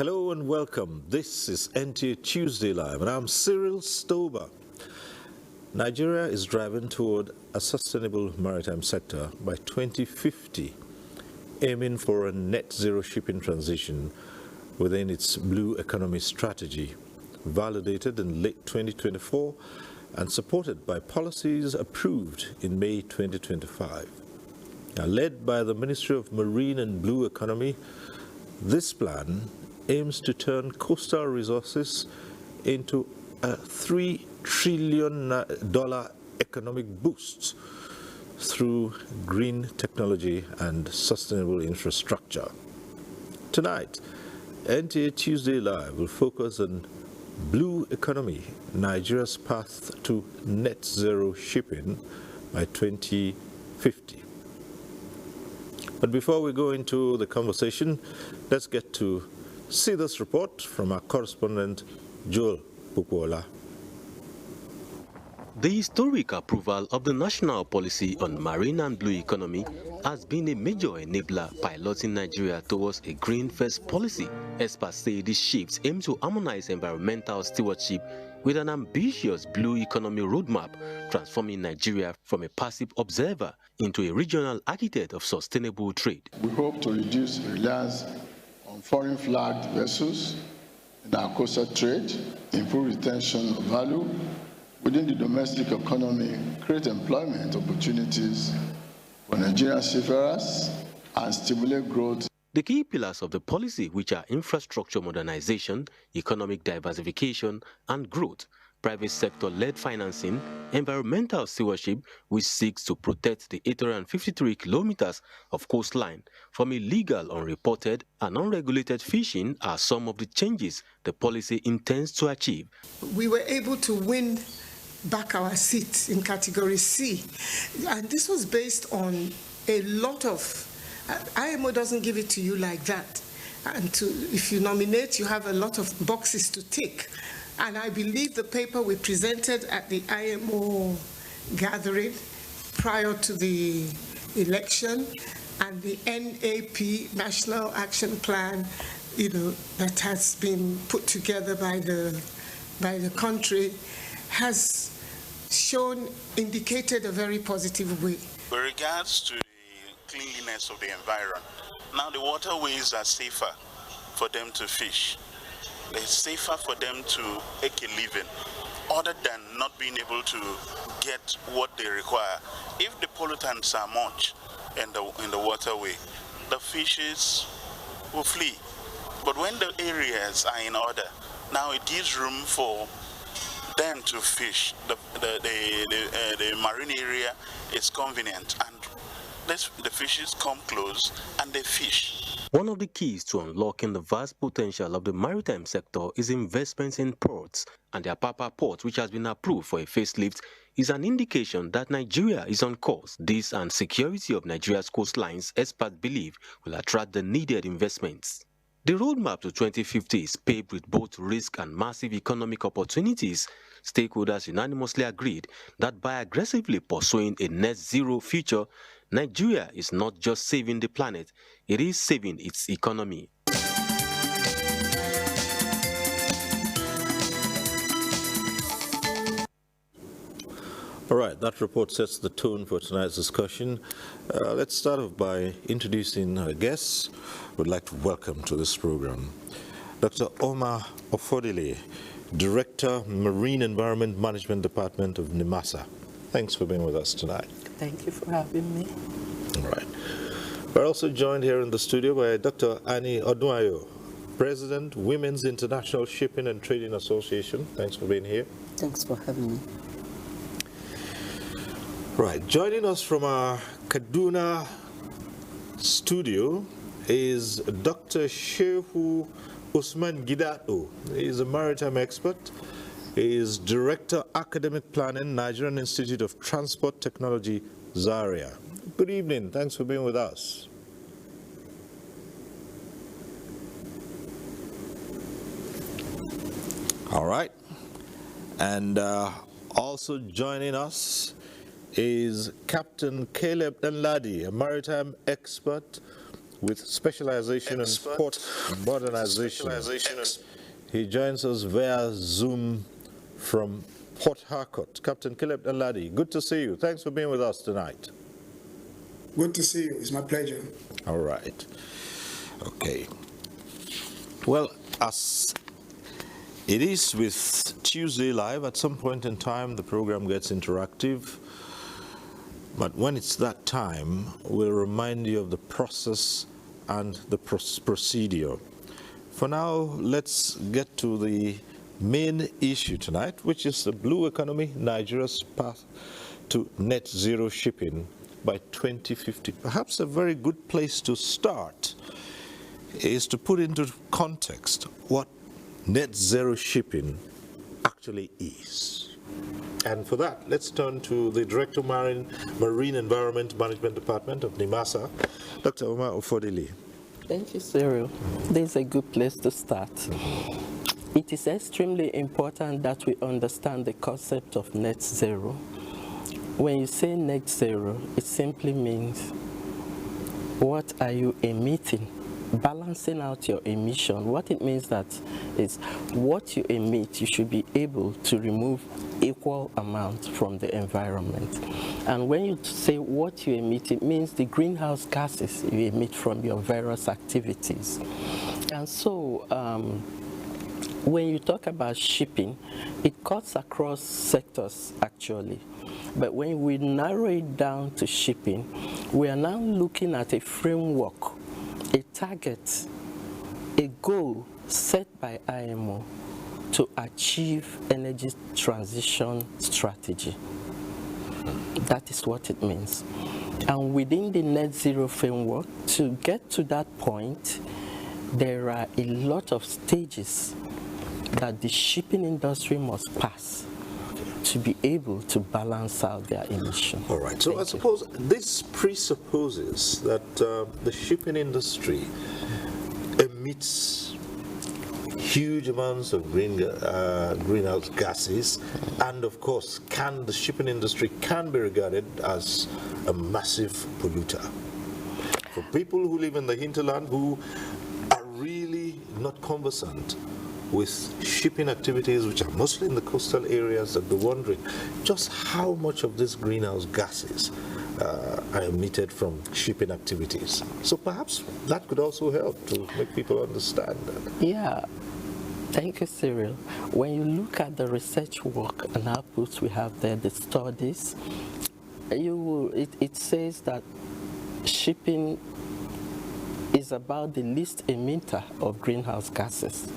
Hello and welcome. This is NTA Tuesday Live, and I'm Cyril Stober. Nigeria is driving toward a sustainable maritime sector by 2050, aiming for a net zero shipping transition within its blue economy strategy, validated in late 2024 and supported by policies approved in May 2025. Now, led by the Ministry of Marine and Blue Economy, this plan aims to turn coastal resources into a $3 trillion economic boost through green technology and sustainable infrastructure. Tonight, NTA Tuesday Live will focus on blue economy, Nigeria's path to net zero shipping by 2050. But before we go into the conversation, let's get to see this report from our correspondent, Joel Pukuola. The historic approval of the National Policy on Marine and Blue Economy has been a major enabler piloting Nigeria towards a green-first policy. Experts say this shift aims to harmonize environmental stewardship with an ambitious blue economy roadmap, transforming Nigeria from a passive observer into a regional architect of sustainable trade. We hope to reduce reliance on foreign flagged vessels in our coastal trade, improve retention of value within the domestic economy, create employment opportunities for Nigerian seafarers, and stimulate growth. The key pillars of the policy, which are infrastructure modernization, economic diversification, and growth, private sector-led financing, environmental stewardship, which seeks to protect the 853 kilometers of coastline from illegal, unreported, and unregulated fishing, are some of the changes the policy intends to achieve. We were able to win back our seats in Category C, and this was based on a lot of IMO doesn't give it to you like that. And if you nominate, you have a lot of boxes to tick. And I believe the paper we presented at the IMO gathering prior to the election and the NAP, National Action Plan, that has been put together by the country, has indicated a very positive way. With regards to the cleanliness of the environment, now the waterways are safer for them to fish. It's safer for them to make a living, other than not being able to get what they require. If the pollutants are much in the waterway, the fishes will flee. But when the areas are in order, now it gives room for them to fish. The marine area is convenient, and the fishes come close and they fish. One of the keys to unlocking the vast potential of the maritime sector is investments in ports, and the Apapa port, which has been approved for a facelift, is an indication that Nigeria is on course. This and security of Nigeria's coastlines, experts believe, will attract the needed investments. The roadmap to 2050 is paved with both risk and massive economic opportunities. Stakeholders unanimously agreed that by aggressively pursuing a net zero future, Nigeria is not just saving the planet, it is saving its economy. All right, that report sets the tone for tonight's discussion. Let's start off by introducing our guests. We'd like to welcome to this program Dr. Omar Ofodile, Director, Marine Environment Management Department of NIMASA. Thanks for being with us tonight. Thank you for having me. All right. We're also joined here in the studio by Dr. Annie Odunayo, President, Women's International Shipping and Trading Association. Thanks for being here. Thanks for having me. Right, joining us from our Kaduna studio is Dr. Shehu Usman Gidato. He is a maritime expert. He is Director, Academic Planning, Nigerian Institute of Transport Technology, Zaria. Good evening. Thanks for being with us. All right. And also joining us is Captain Caleb Danladi, a maritime expert with specialization in port modernization. He joins us via Zoom from Port Harcourt. Captain Caleb Aladi, good to see you. Thanks for being with us tonight. Good to see you. It's my pleasure. All right. Okay. Well, as it is with Tuesday Live, at some point in time the program gets interactive. But when it's that time, we'll remind you of the process and the procedure. For now, let's get to the main issue tonight, which is the blue economy, Nigeria's path to net zero shipping by 2050. Perhaps a very good place to start is to put into context what net zero shipping actually is. And for that, let's turn to the Director Marine Environment Management Department of NIMASA, Dr. Omar Ofodili. Thank you, Cyril. This is a good place to start. It is extremely important that we understand the concept of net zero. When you say net zero, it simply means what are you emitting? Balancing out your emission. What it means that is what you emit, you should be able to remove equal amount from the environment. And when you say what you emit, it means the greenhouse gases you emit from your various activities. And so when you talk about shipping, it cuts across sectors actually. But when we narrow it down to shipping, we are now looking at a framework, a target, a goal set by IMO to achieve energy transition strategy. That is what it means. And within the net zero framework, to get to that point, there are a lot of stages that the shipping industry must pass to be able to balance out their emissions. All right. So I suppose this presupposes that the shipping industry emits huge amounts of greenhouse gases, and of course, the shipping industry can be regarded as a massive polluter. For people who live in the hinterland who are really not conversant with shipping activities, which are mostly in the coastal areas, that they're wondering just how much of these greenhouse gases are emitted from shipping activities. So perhaps that could also help to make people understand that. Yeah, thank you, Cyril. When you look at the research work and outputs we have there, the studies, it says that shipping is about the least emitter of greenhouse gases.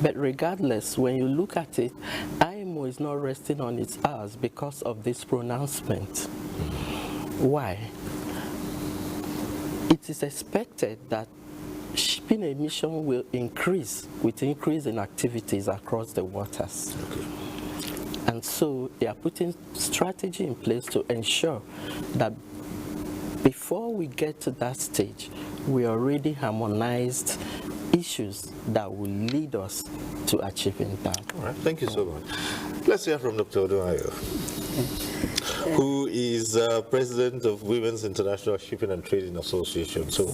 But regardless, when you look at it, IMO is not resting on its hours because of this pronouncement. Why? It is expected that shipping emission will increase with increase in activities across the waters. Okay. And so they are putting strategy in place to ensure that before we get to that stage, we already harmonized issues that will lead us to achieving that. All right, thank you so much. Let's hear from Dr. Odunayo, who is president of Women's International Shipping and Trading Association. So,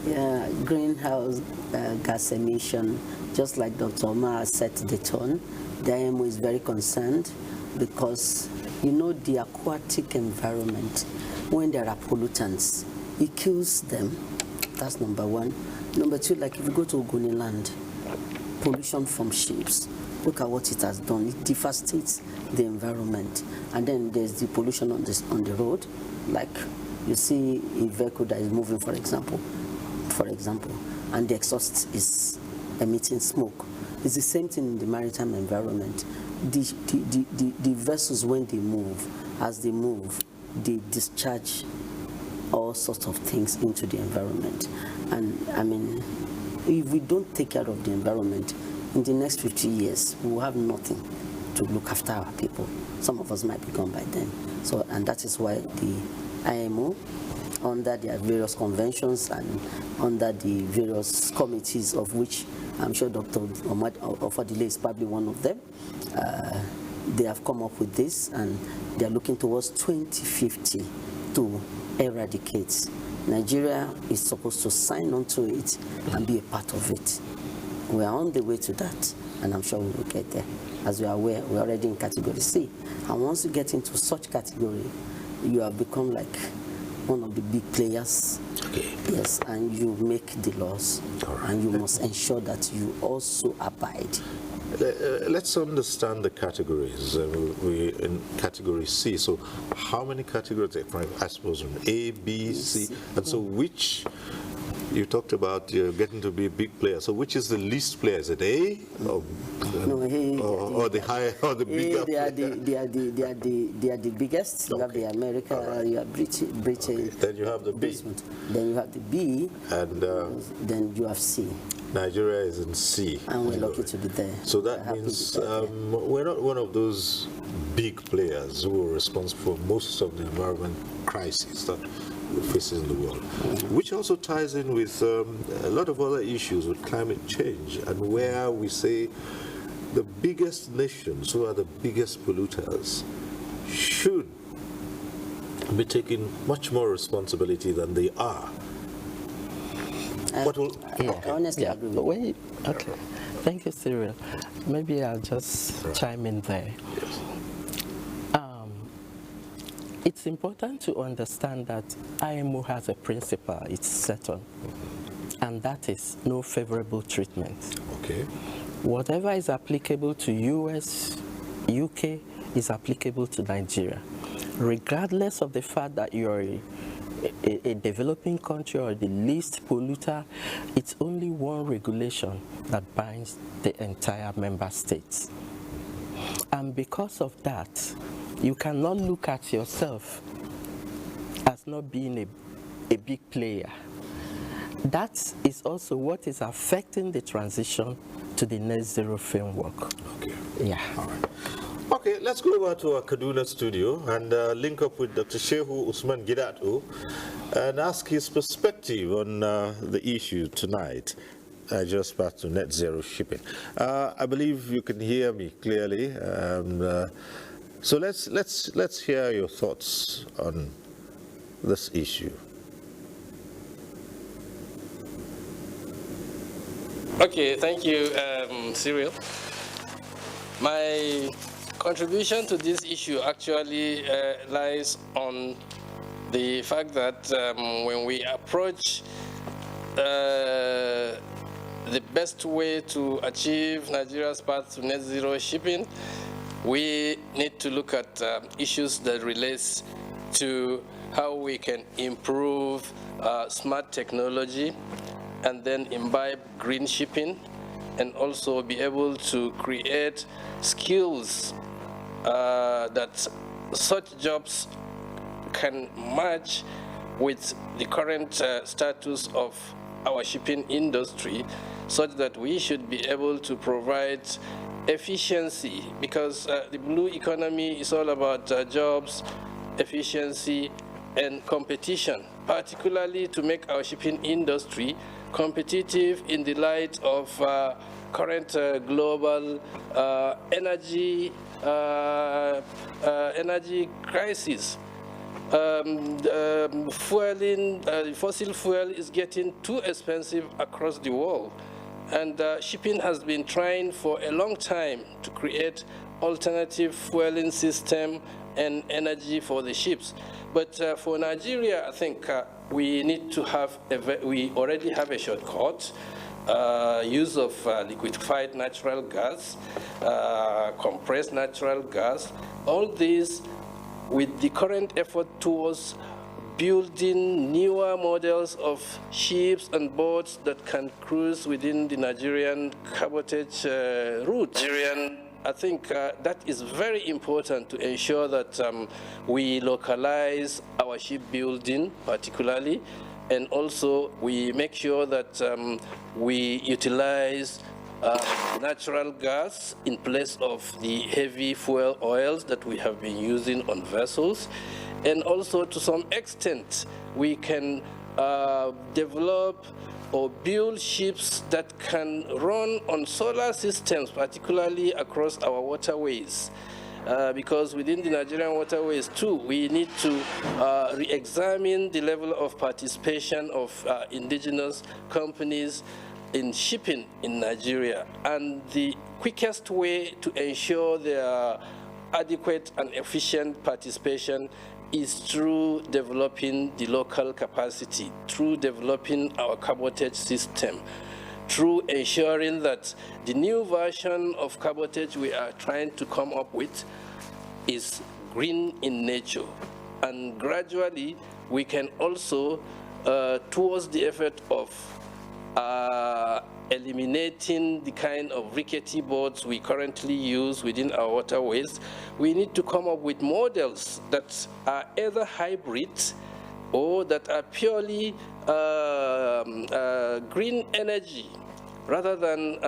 yeah, greenhouse gas emission, just like Dr. Omar set the tone, the IMO is very concerned because, you know, the aquatic environment, when there are pollutants, it kills them. That's number one. Number two, like if you go to Ogoni land, pollution from ships, look at what it has done. It devastates the environment. And then there's the pollution on the road, like you see a vehicle that is moving, for example, and the exhaust is emitting smoke. It's the same thing in the maritime environment. The vessels, when they move, as they move, they discharge all sorts of things into the environment. And I mean, if we don't take care of the environment, in the next 50 years, we will have nothing to look after our people. Some of us might be gone by then. So, and that is why the IMO, under their various conventions and under the various committees, of which I'm sure Dr. Omar Ofodile is probably one of them, they have come up with this, and they're looking towards 2050 to eradicate Nigeria is supposed to sign on to it and be a part of it. We are on the way to that, and I'm sure we will get there. As you are aware, we're already in category C. And once you get into such category, you have become like one of the big players. Okay. Yes, and you make the laws, and you must ensure that you also abide. Let's understand the categories. We're in category C. So how many categories? I suppose A, B, C. And so which, you talked about getting to be a big player. So which is the least player? Is it A? Or, No, or the higher, or the bigger? They are the biggest. You have the America, you have British. Okay. Then you have the B. Then you have the B. And then you have C. Nigeria is in C. And we're lucky to be there. So that means we're not one of those big players who are responsible for most of the environment crisis that we're facing in the world, which also ties in with a lot of other issues with climate change, and where we say the biggest nations, who are the biggest polluters, should be taking much more responsibility than they are. Honestly, I agree with you. Okay. Thank you, Cyril. Maybe I'll just chime in there. Yes. It's important to understand that IMO has a principle it's set on, and that is no favorable treatment. Okay. Whatever is applicable to US, UK is applicable to Nigeria, regardless of the fact that you're a developing country or the least polluter. It's only one regulation that binds the entire member states. And because of that, you cannot look at yourself as not being a big player. That is also what is affecting the transition to the net zero framework. Okay. Yeah. All right. Okay, let's go over to our Kaduna studio and link up with Dr. Shehu Usman Gidatu and ask his perspective on the issue tonight. Just back to net zero shipping. I believe you can hear me clearly. So let's hear your thoughts on this issue. Okay, thank you, Cyril. My contribution to this issue actually lies on the fact that when we approach the best way to achieve Nigeria's path to net zero shipping, we need to look at issues that relates to how we can improve smart technology and then imbibe green shipping, and also be able to create skills that such jobs can match with the current status of our shipping industry, such that we should be able to provide efficiency, because the blue economy is all about jobs, efficiency, and competition, particularly to make our shipping industry competitive in the light of current global energy crisis. Fossil fuel is getting too expensive across the world, and shipping has been trying for a long time to create alternative fueling system and energy for the ships. But for Nigeria, I think we need to have, we already have a shortcut, use of liquefied natural gas, compressed natural gas, all these with the current effort towards building newer models of ships and boats that can cruise within the Nigerian cabotage route. I think that is very important to ensure that we localize our shipbuilding particularly, and also we make sure that we utilize natural gas in place of the heavy fuel oils that we have been using on vessels. And also, to some extent, we can develop or build ships that can run on solar systems, particularly across our waterways. because within the Nigerian waterways too, we need to re-examine the level of participation of indigenous companies in shipping in Nigeria. And the quickest way to ensure their adequate and efficient participation is through developing the local capacity, through developing our cabotage system, through ensuring that the new version of cabotage we are trying to come up with is green in nature. And gradually, we can also, towards the effort of eliminating the kind of rickety boats we currently use within our waterways, we need to come up with models that are either hybrid or that are purely green energy, rather than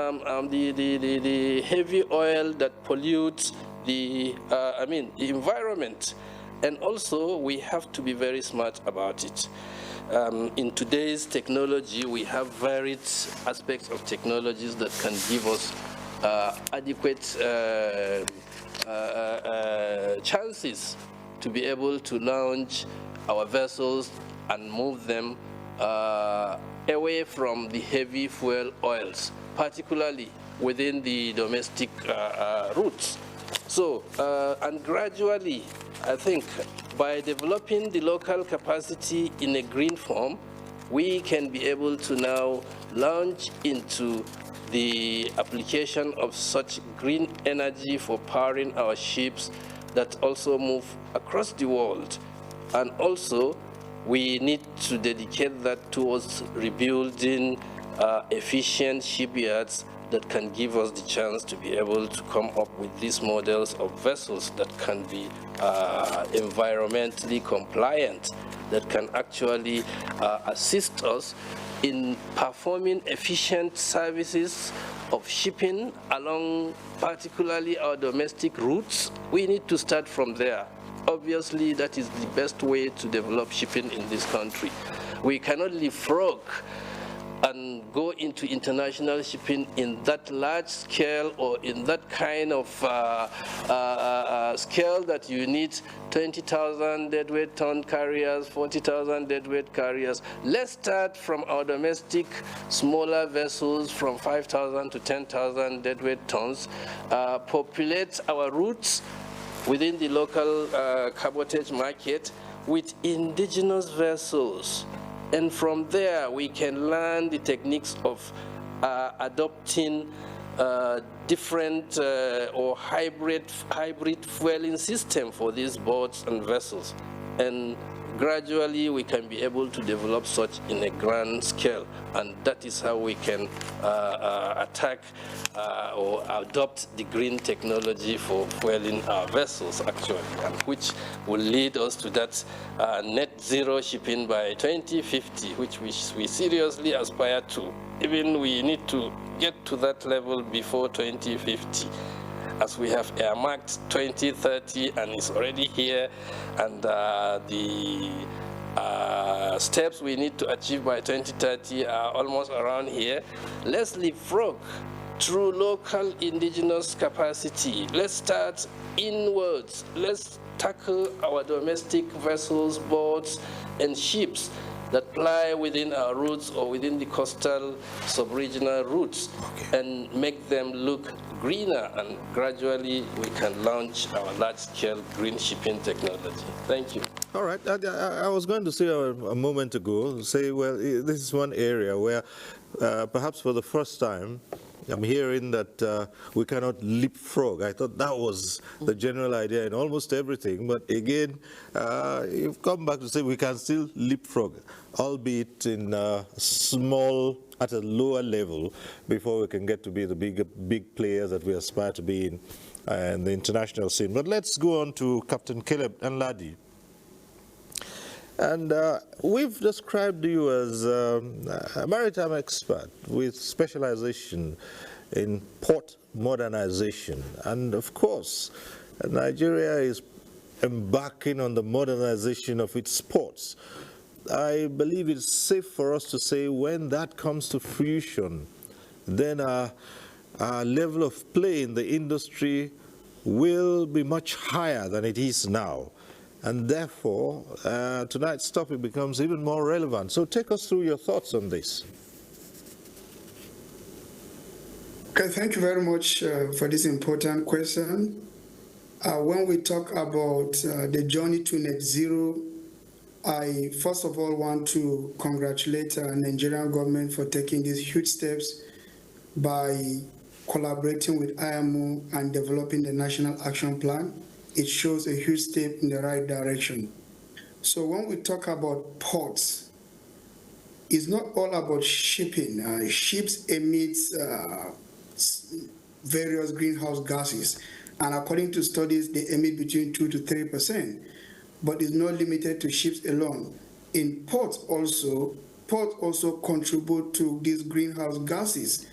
the heavy oil that pollutes the environment. And also, we have to be very smart about it. In today's technology, we have varied aspects of technologies that can give us adequate chances to be able to launch our vessels and move them away from the heavy fuel oils, particularly within the domestic routes. So, and gradually, I think by developing the local capacity in a green form, we can be able to now launch into the application of such green energy for powering our ships that also move across the world. And also, we need to dedicate that towards rebuilding efficient shipyards that can give us the chance to be able to come up with these models of vessels that can be environmentally compliant, that can actually assist us in performing efficient services of shipping along particularly our domestic routes. We need to start from there. Obviously, that is the best way to develop shipping in this country. We cannot leapfrog and go into international shipping in that large scale or in that kind of scale that you need 20,000 deadweight ton carriers, 40,000 deadweight carriers. Let's start from our domestic smaller vessels from 5,000 to 10,000 deadweight tons, populate our routes within the local cabotage market with indigenous vessels. And from there, we can learn the techniques of adopting different or hybrid fueling system for these boats and vessels. And gradually, we can be able to develop such in a grand scale. And that is how we can attack or adopt the green technology for fueling our vessels, actually, and which will lead us to that net zero shipping by 2050, which we seriously aspire to. Even we need to get to that level before 2050, as we have earmarked 2030 and it's already here, and the steps we need to achieve by 2030 are almost around here. Let's leapfrog through local indigenous capacity. Let's start inwards. Let's tackle our domestic vessels, boats, and ships that ply within our routes or within the coastal sub-regional routes, and make them look greener, and gradually we can launch our large-scale green shipping technology. Thank you. All right. I was going to say a moment ago, say, well, this is one area where perhaps for the first time I'm hearing that we cannot leapfrog. I thought that was the general idea in almost everything, but again, you've come back to say we can still leapfrog, albeit in small, at a lower level, before we can get to be the big players that we aspire to be in the international scene. But let's go on to Captain Caleb Nladi. And we've described you as a maritime expert with specialization in port modernization. And of course, Nigeria is embarking on the modernization of its ports. I believe it's safe for us to say when that comes to fruition, then our level of play in the industry will be much higher than it is now. And therefore, tonight's topic becomes even more relevant. So take us through your thoughts on this. Okay, thank you very much for this important question. When we talk about the journey to net zero, I first of all want to congratulate the Nigerian government for taking these huge steps by collaborating with IMO and developing the National Action Plan. It shows a huge step in the right direction. So when we talk about ports, it's not all about shipping. Ships emit various greenhouse gases, and according to studies, they emit between 2 to 3%, but it's not limited to ships alone. In ports also contribute to these greenhouse gases.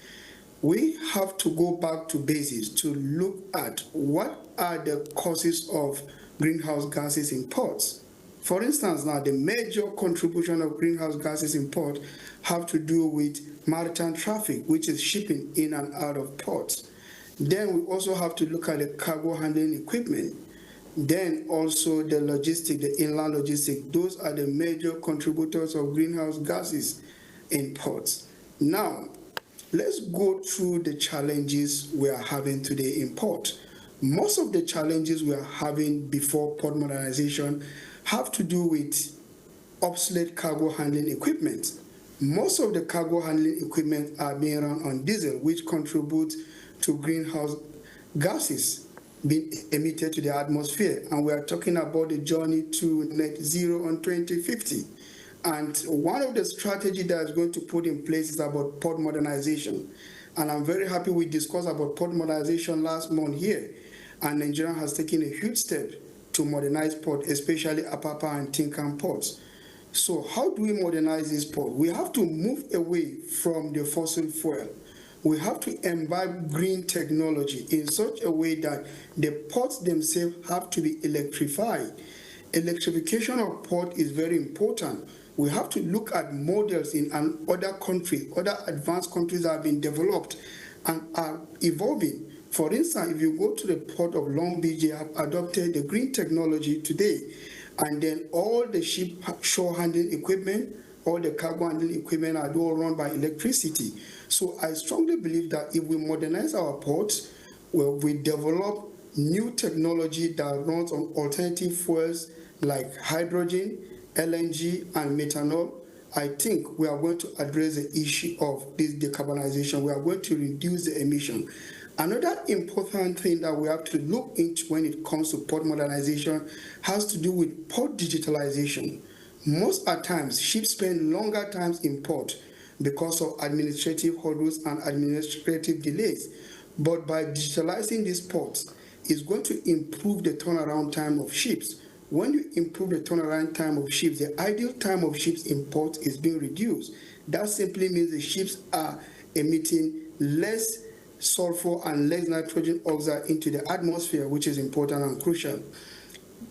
We have to go back to basics to look at what are the causes of greenhouse gases in ports. For instance, now the major contribution of greenhouse gases in port have to do with maritime traffic, which is shipping in and out of ports. Then we also have to look at the cargo handling equipment. Then also the logistic, the inland logistic. Those are the major contributors of greenhouse gases in ports. Now, let's go through the challenges we are having today in port. Most of the challenges we are having before port modernization have to do with obsolete cargo handling equipment. Most of the cargo handling equipment are being run on diesel, which contributes to greenhouse gases being emitted to the atmosphere. And we are talking about the journey to net zero on 2050. And one of the strategies that is going to put in place is about port modernization. And I'm very happy we discussed about port modernization last month here. And Nigeria has taken a huge step to modernize port, especially Apapa and Tinkan ports. So how do we modernize this port? We have to move away from the fossil fuel. We have to imbibe green technology in such a way that the ports themselves have to be electrified. Electrification of port is very important. We have to look at models in other countries, other advanced countries that have been developed and are evolving. For instance, if you go to the port of Long Beach, they have adopted the green technology today. And then all the ship shore handling equipment, all the cargo handling equipment are all run by electricity. So I strongly believe that if we modernize our ports, well, we develop new technology that runs on alternative fuels like hydrogen, LNG, and methanol, I think we are going to address the issue of this decarbonization. We are going to reduce the emission. Another important thing that we have to look into when it comes to port modernization has to do with port digitalization. Most at times, ships spend longer times in port because of administrative hurdles and administrative delays. But by digitalizing these ports, it's going to improve the turnaround time of ships. When you improve the turnaround time of ships, the ideal time of ships in port is being reduced. That simply means the ships are emitting less sulfur and less nitrogen oxide into the atmosphere, which is important and crucial.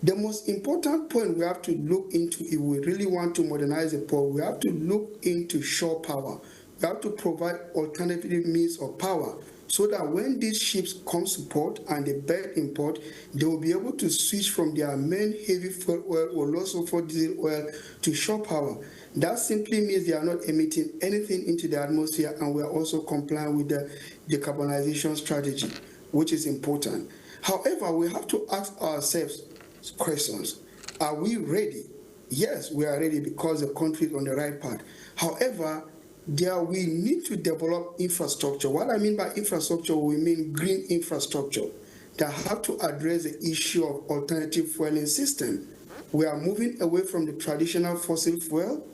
The most important point we have to look into if we really want to modernize the port, we have to look into shore power. We have to provide alternative means of power so that when these ships come to port and they berth in port, they will be able to switch from their main heavy fuel oil or low sulfur diesel oil to shore power. That simply means they are not emitting anything into the atmosphere, and we are also complying with the decarbonization strategy, which is important. However, we have to ask ourselves questions. Are we ready? Yes, we are ready because the country is on the right path. However, we need to develop infrastructure. What I mean by infrastructure, we mean green infrastructure that have to address the issue of alternative fueling system. We are moving away from the traditional fossil fuel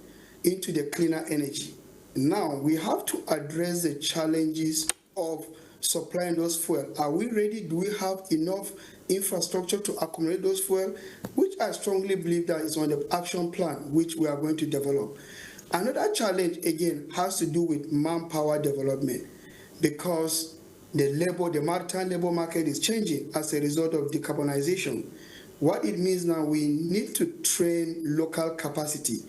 into the cleaner energy. Now, we have to address the challenges of supplying those fuel. Are we ready? Do we have enough infrastructure to accommodate those fuel? Which I strongly believe that is on the action plan, which we are going to develop. Another challenge, again, has to do with manpower development, because the maritime labor market is changing as a result of decarbonization. What it means now, we need to train local capacity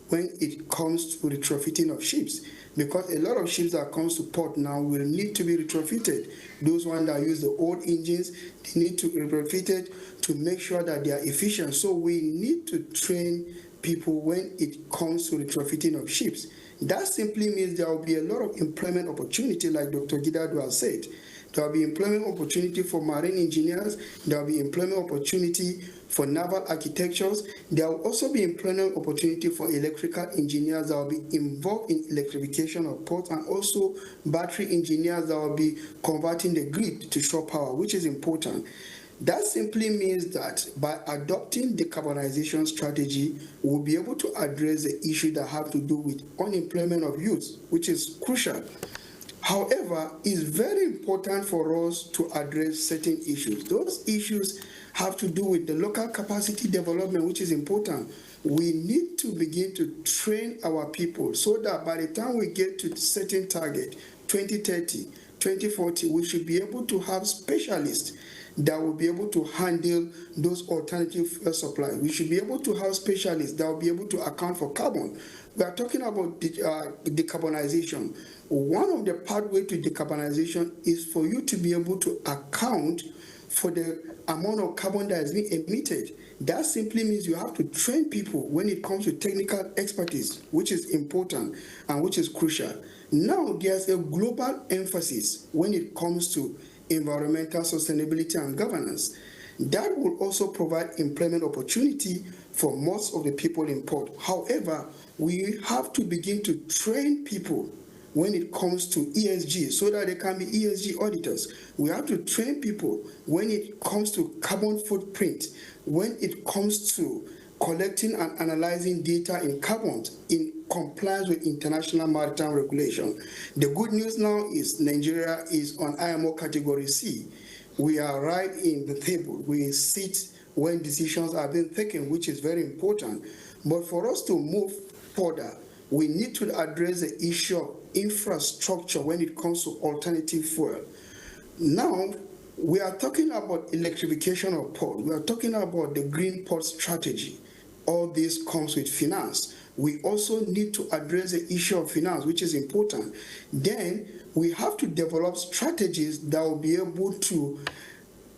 when it comes to retrofitting of ships. because a lot of ships that comes to port now will need to be retrofitted. Those ones that use the old engines, they need to be retrofitted to make sure that they are efficient. So we need to train people when it comes to retrofitting of ships. That simply means there will be a lot of employment opportunity, like Dr. Gidadu has said. There will be employment opportunity for marine engineers. There will be employment opportunity for naval architectures. There will also be employment opportunity for electrical engineers that will be involved in electrification of ports, and also battery engineers that will be converting the grid to shore power, which is important. That simply means that by adopting the decarbonization strategy, we'll be able to address the issue that have to do with unemployment of youth, which is crucial. However, it's very important for us to address certain issues. Those issues have to do with the local capacity development, which is important. We need to begin to train our people so that by the time we get to certain target, 2030, 2040, we should be able to have specialists that will be able to handle those alternative fuel supplies. We should be able to have specialists that will be able to account for carbon. We are talking about decarbonization. One of the pathways to decarbonization is for you to be able to account for the amount of carbon that is being emitted. That simply means you have to train people when it comes to technical expertise, which is important and which is crucial. Now, there's a global emphasis when it comes to environmental sustainability and governance. That will also provide employment opportunity for most of the people in port. However, we have to begin to train people when it comes to ESG so that they can be ESG auditors. We have to train people when it comes to carbon footprint, when it comes to collecting and analyzing data in carbon in compliance with international maritime regulation. The good news now is Nigeria is on IMO category C. We are right in the table. We sit when decisions are being taken, which is very important. But for us to move further, we need to address the issue of infrastructure when it comes to alternative fuel. Now, we are talking about electrification of port. We are talking about the green port strategy. All this comes with finance. We also need to address the issue of finance, which is important. Then we have to develop strategies that will be able to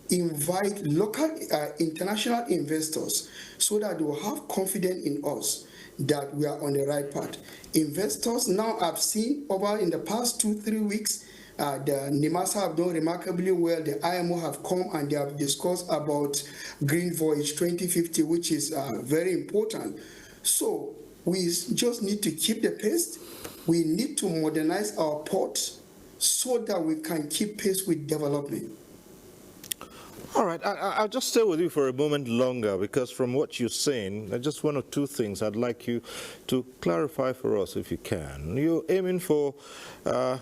invite local international investors so that they will have confidence in us that we are on the right path. Investors now have seen over in the past 2-3 weeks, the NIMASA have done remarkably well. The IMO have come and they have discussed about Green Voyage 2050, which is very important. So we just need to keep the pace. We need to modernize our ports so that we can keep pace with development. All right, I'll just stay with you for a moment longer because from what you're saying, just one or two things I'd like you to clarify for us if you can. You're aiming for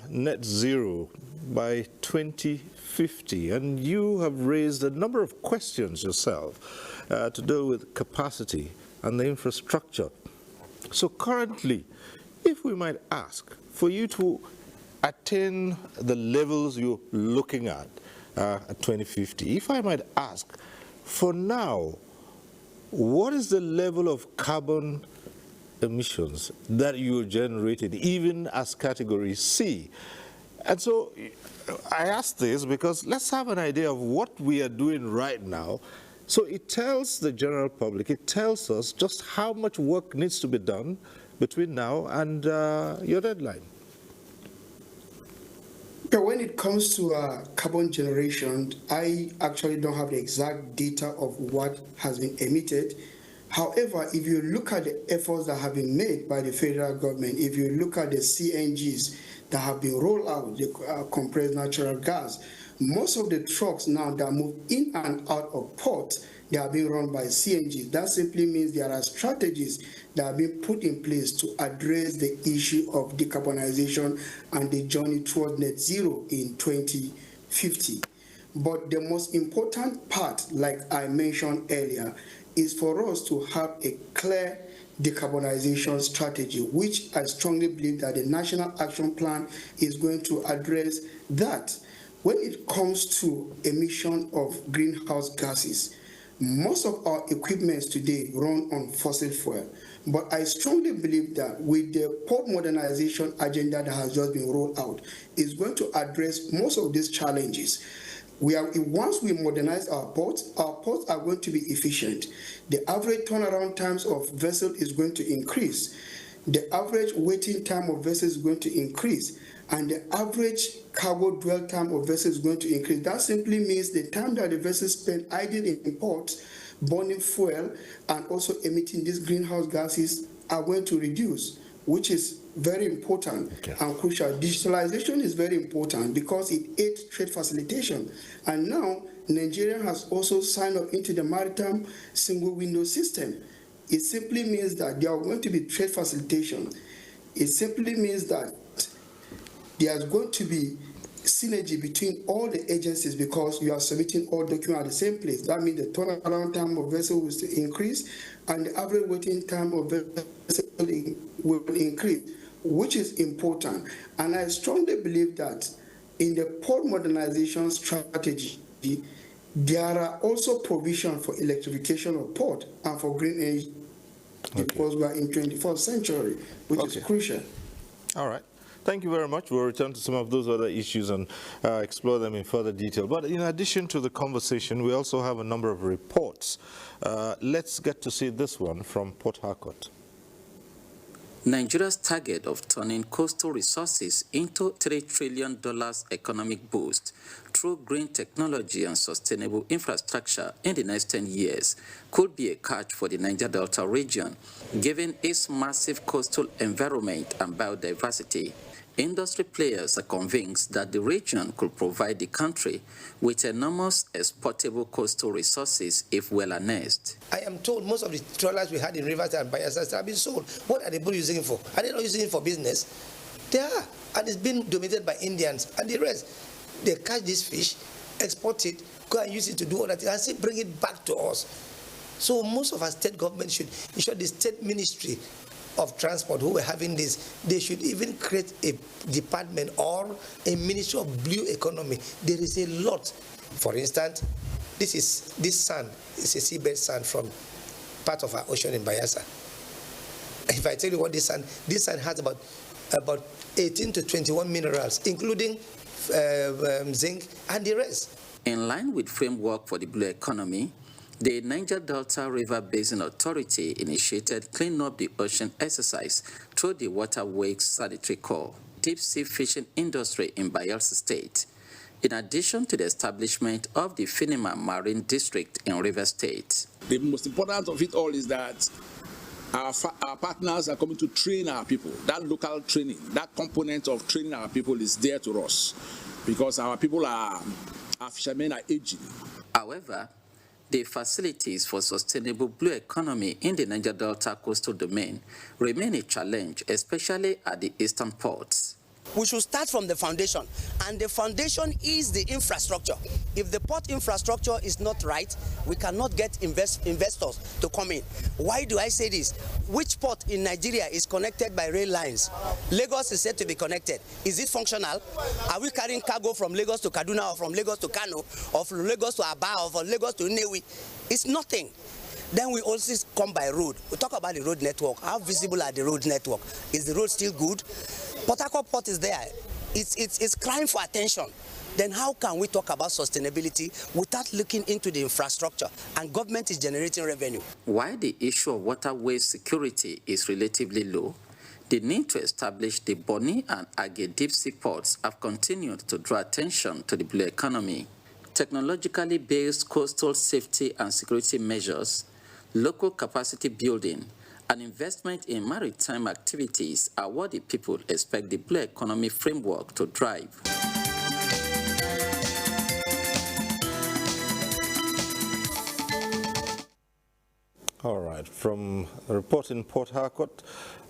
net zero by 2050, and you have raised a number of questions yourself to do with capacity and the infrastructure. So currently, if we might ask for you to attain the levels you're looking at 2050, if I might ask, for now, what is the level of carbon emissions that you're generating, even as category C? And so I ask this because let's have an idea of what we are doing right now. So it tells the general public, it tells us just how much work needs to be done between now and your deadline. When it comes to carbon generation, I actually don't have the exact data of what has been emitted. However, if you look at the efforts that have been made by the federal government, if you look at the CNGs that have been rolled out, the compressed natural gas, most of the trucks now that move in and out of port, they are being run by CNGs. That simply means there are strategies that have been put in place to address the issue of decarbonization and the journey toward net zero in 2050. But the most important part, like I mentioned earlier, is for us to have a clear decarbonization strategy, which I strongly believe that the National Action Plan is going to address that. When it comes to emission of greenhouse gases, Most of our equipments today run on fossil fuel, but I strongly believe that with the port modernization agenda that has just been rolled out, it's going to address most of these challenges. Once we modernize our ports are going to be efficient. The average turnaround times of vessel is going to increase. The average waiting time of vessels is going to increase, and the average cargo dwell time of vessels is going to increase. That simply means the time that the vessels spend idle in ports, burning fuel, and also emitting these greenhouse gases are going to reduce, which is very important and crucial. Digitalization is very important because it aids trade facilitation. And now, Nigeria has also signed up into the maritime single window system. It simply means that there are going to be trade facilitation. It simply means that there's going to be synergy between all the agencies because you are submitting all documents at the same place. That means the turnaround time of vessel will increase and the average waiting time of vessel will increase, which is important. And I strongly believe that in the port modernization strategy, there are also provisions for electrification of port and for green energy because we are in 21st century, which is crucial. All right. Thank you very much. We'll return to some of those other issues and explore them in further detail. But in addition to the conversation, we also have a number of reports. Let's get to see this one from Port Harcourt. Nigeria's target of turning coastal resources into $3 trillion economic boost through green technology and sustainable infrastructure in the next 10 years could be a catch for the Niger Delta region, given its massive coastal environment and biodiversity. Industry players are convinced that the region could provide the country with enormous exportable coastal resources if well harnessed. I am told most of the trawlers we had in rivers and Bayelsa have been sold. What are they using it for? Are they not using it for business? They are, and it's been dominated by Indians and the rest. They catch this fish, export it, go and use it to do other things, and still bring it back to us. So most of our state government should ensure the state ministry of transport who were having this, they should even create a department or a ministry of blue economy. There is a lot. For instance, this sand is a seabed sand from part of our ocean in Bayelsa. If I tell you what this sand has about 18 to 21 minerals, including zinc and the rest. In line with framework for the blue economy, the Niger Delta River Basin Authority initiated Clean Up the Ocean exercise through the Waterways Sanitary Corps, deep sea fishing industry in Bayelsa State, in addition to the establishment of the Finima Marine District in River State. The most important of it all is that our partners are coming to train our people. That local training, that component of training our people is there to us because our people our fishermen are aging. However, the facilities for sustainable blue economy in the Niger Delta coastal domain remain a challenge, especially at the eastern ports. We should start from the foundation, and the foundation is the infrastructure. If the port infrastructure is not right, we cannot get investors to come in. Why do I say this? Which port in Nigeria is connected by rail lines? Lagos is said to be connected. Is it functional? Are we carrying cargo from Lagos to Kaduna, or from Lagos to Kano, or from Lagos to Aba, or from Lagos to Nnewi? It's nothing. Then we also come by road. We talk about the road network. How visible are the road network? Is the road still good? Port Harcourt Port is there. It's crying for attention. Then how can we talk about sustainability without looking into the infrastructure and government is generating revenue? While the issue of waterways security is relatively low, the need to establish the Bonny and Age deep sea ports have continued to draw attention to the blue economy. Technologically based coastal safety and security measures, local capacity building, and investment in maritime activities are what the people expect the blue economy framework to drive. All right, from a report in Port Harcourt,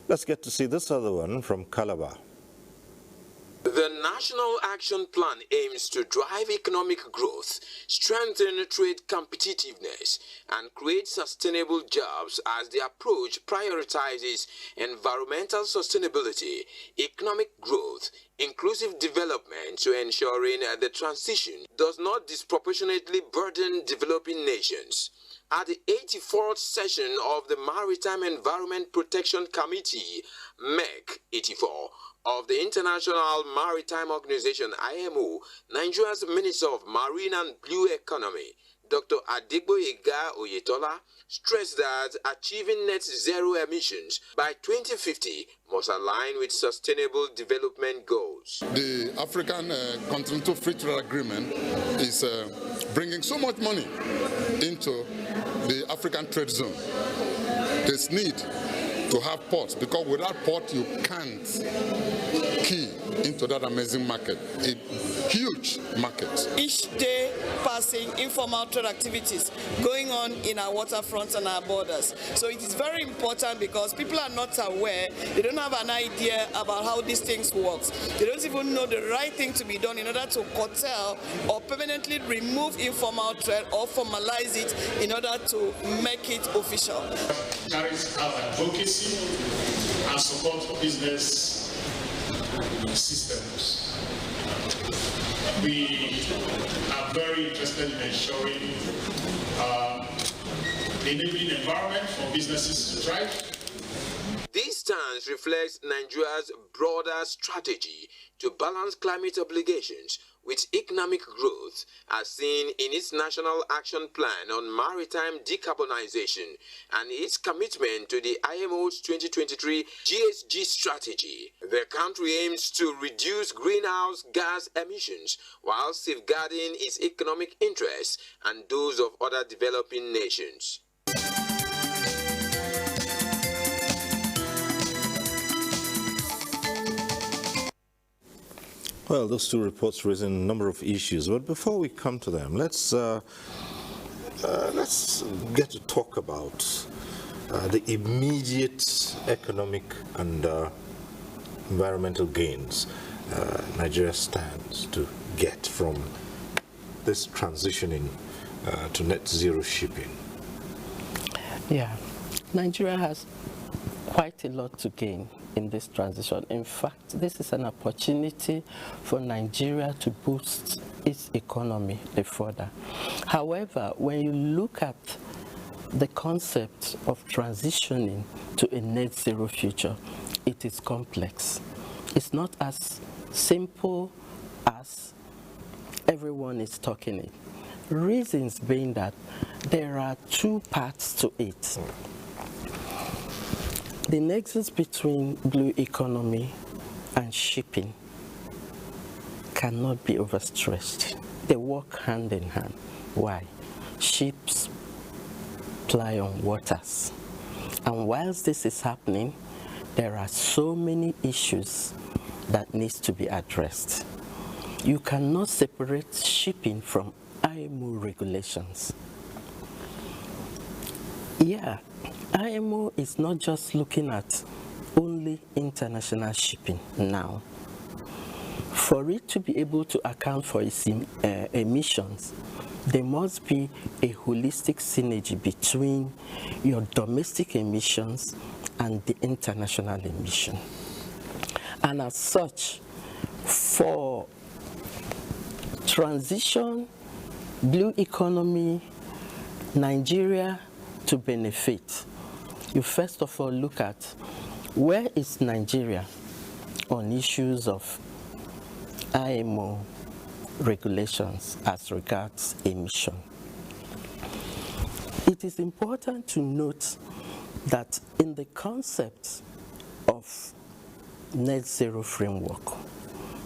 let's get to see this other one from Calabar. The National Action Plan aims to drive economic growth, strengthen trade competitiveness, and create sustainable jobs as the approach prioritizes environmental sustainability, economic growth, inclusive development to ensuring the transition does not disproportionately burden developing nations. at the 84th session of the Maritime Environment Protection Committee, MEC 84, of the International Maritime Organization, IMO, Nigeria's Minister of Marine and Blue Economy, Dr. Adegboyega Oyetola, stressed that achieving net zero emissions by 2050 must align with sustainable development goals. The African Continental Free Trade Agreement is bringing so much money into the African trade zone. There's need to have ports, because without port you can't key into that amazing market, a huge market. Each day passing, informal trade activities going on in our waterfronts and our borders. So it is very important because people are not aware, they don't have an idea about how these things work. They don't even know the right thing to be done in order to curtail or permanently remove informal trade or formalize it in order to make it official. Carries out advocacy and support business systems. We are very interested in ensuring the enabling environment for businesses to thrive. This stance reflects Nigeria's broader strategy to balance climate obligations with economic growth, as seen in its National Action Plan on Maritime Decarbonization and its commitment to the IMO's 2023 GHG strategy. The country aims to reduce greenhouse gas emissions while safeguarding its economic interests and those of other developing nations. Well, those two reports raise a number of issues, but before we come to them, let's get to talk about the immediate economic and environmental gains Nigeria stands to get from this transitioning to net zero shipping. Yeah, Nigeria has quite a lot to gain in this transition. In fact, this is an opportunity for Nigeria to boost its economy further. However, when you look at the concept of transitioning to a net zero future, it is complex. It's not as simple as everyone is talking it. Reasons being that there are two parts to it. The nexus between blue economy and shipping cannot be overstressed. They work hand in hand. Why? Ships ply on waters. And whilst this is happening, there are so many issues that needs to be addressed. You cannot separate shipping from IMO regulations. Yeah, IMO is not just looking at only international shipping now. For it to be able to account for its emissions, there must be a holistic synergy between your domestic emissions and the international emission. And as such, for transition, blue economy, Nigeria to benefit, you first of all look at where is Nigeria on issues of IMO regulations as regards emission. It is important to note that in the concept of net zero framework,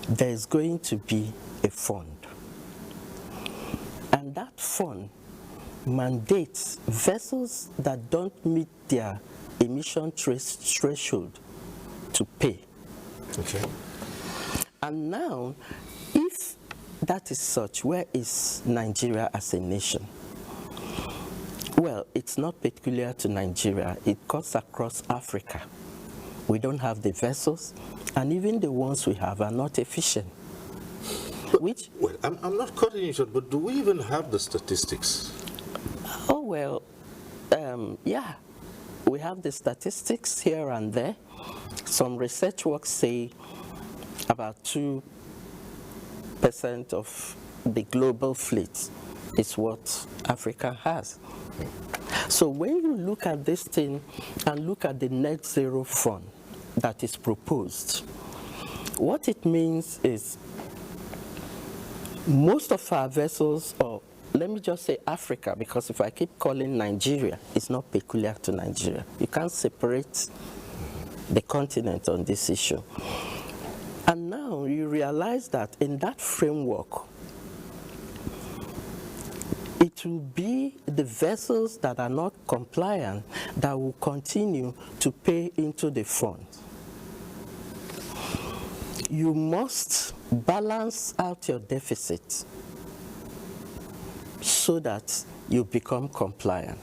there is going to be a fund. And that fund mandates vessels that don't meet their emission threshold to pay. Okay. And now, if that is such, where is Nigeria as a nation? Well, it's not peculiar to Nigeria. It cuts across Africa. We don't have the vessels, and even the ones we have are not efficient. Well, I'm not cutting you short, but do we even have the statistics? Oh, well, yeah. We have the statistics here and there. Some research work say about 2% of the global fleet is what Africa has. So when you look at this thing and look at the net zero fund that is proposed, what it means is most of our vessels, or let me just say Africa, because if I keep calling Nigeria, it's not peculiar to Nigeria. You can't separate the continent on this issue. And now you realize that in that framework, it will be the vessels that are not compliant that will continue to pay into the fund. You must balance out your deficit so that you become compliant.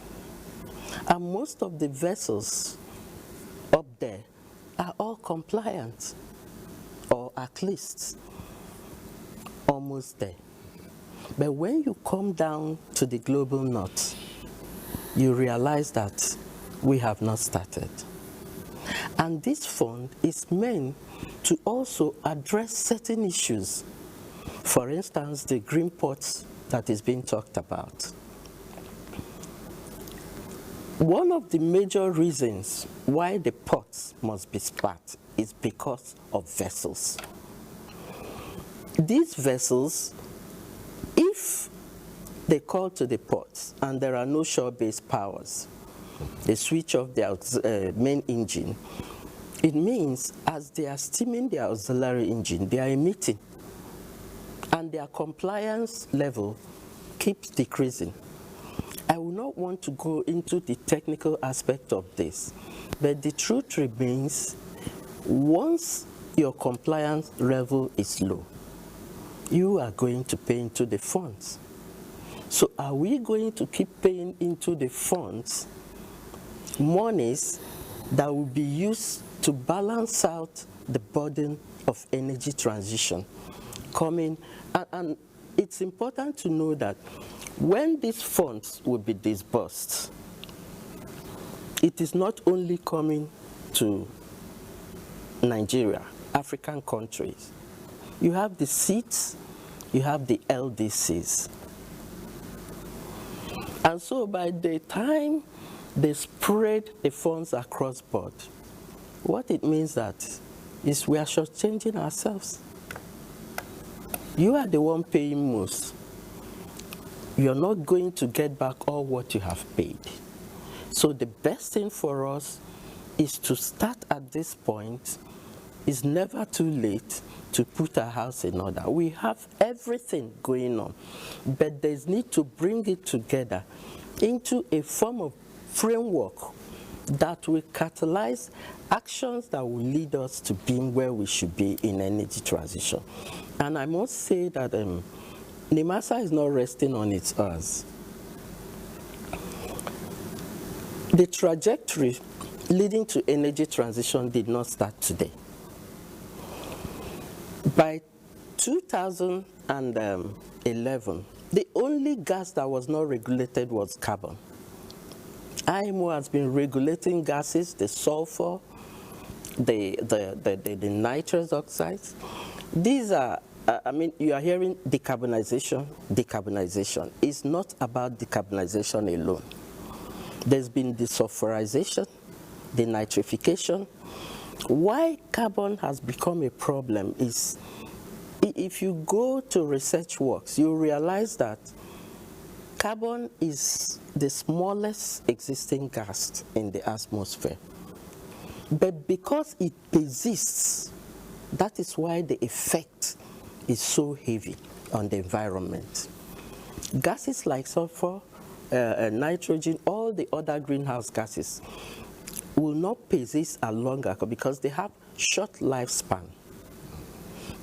And most of the vessels up there are all compliant, or at least almost there. But when you come down to the global north, you realize that we have not started. And this fund is meant to also address certain issues. For instance, the green ports that is being talked about. One of the major reasons why the ports must be sparked is because of vessels. These vessels, if they call to the ports and there are no shore-based powers, they switch off their main engine, it means as they are steaming their auxiliary engine, they are emitting, and their compliance level keeps decreasing. I will not want to go into the technical aspect of this, but the truth remains, once your compliance level is low, you are going to pay into the funds. So are we going to keep paying into the funds monies that will be used to balance out the burden of energy transition coming? And it's important to know that when these funds will be disbursed, it is not only coming to Nigeria, African countries. You have the seats, you have the LDCs. And so by the time they spread the funds across board, what it means that is we are shortchanging ourselves. You are the one paying most. You're not going to get back all what you have paid. So the best thing for us is to start at this point. It's never too late to put our house in order. We have everything going on, but there's need to bring it together into a form of framework that will catalyze actions that will lead us to being where we should be in energy transition. And I must say that NIMASA is not resting on its oars. The trajectory leading to energy transition did not start today. By 2011, the only gas that was not regulated was carbon. IMO has been regulating gases, the sulfur, the nitrous oxides. These are, I mean, you are hearing decarbonization, decarbonization. It's not about decarbonization alone. There's been desulfurization, denitrification. Why carbon has become a problem is, if you go to research works, you realize that carbon is the smallest existing gas in the atmosphere. But because it persists, that is why the effect is so heavy on the environment. Gases like sulfur, nitrogen, all the other greenhouse gases will not persist as longer because they have short lifespan.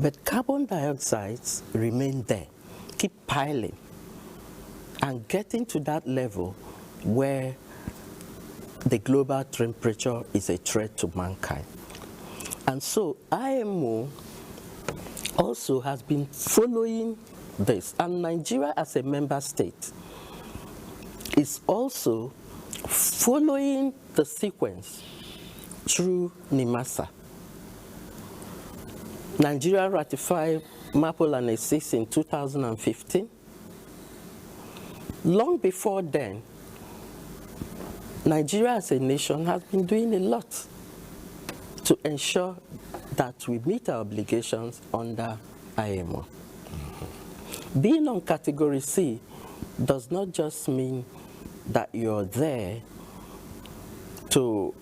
But carbon dioxide remain there, keep piling, and getting to that level where the global temperature is a threat to mankind. And so IMO also has been following this, and Nigeria as a member state is also following the sequence through NIMASA. Nigeria ratified MAPOL Annex 6 in 2015. Long before then, Nigeria as a nation has been doing a lot to ensure that we meet our obligations under IMO. Being on Category C does not just mean that you're there to,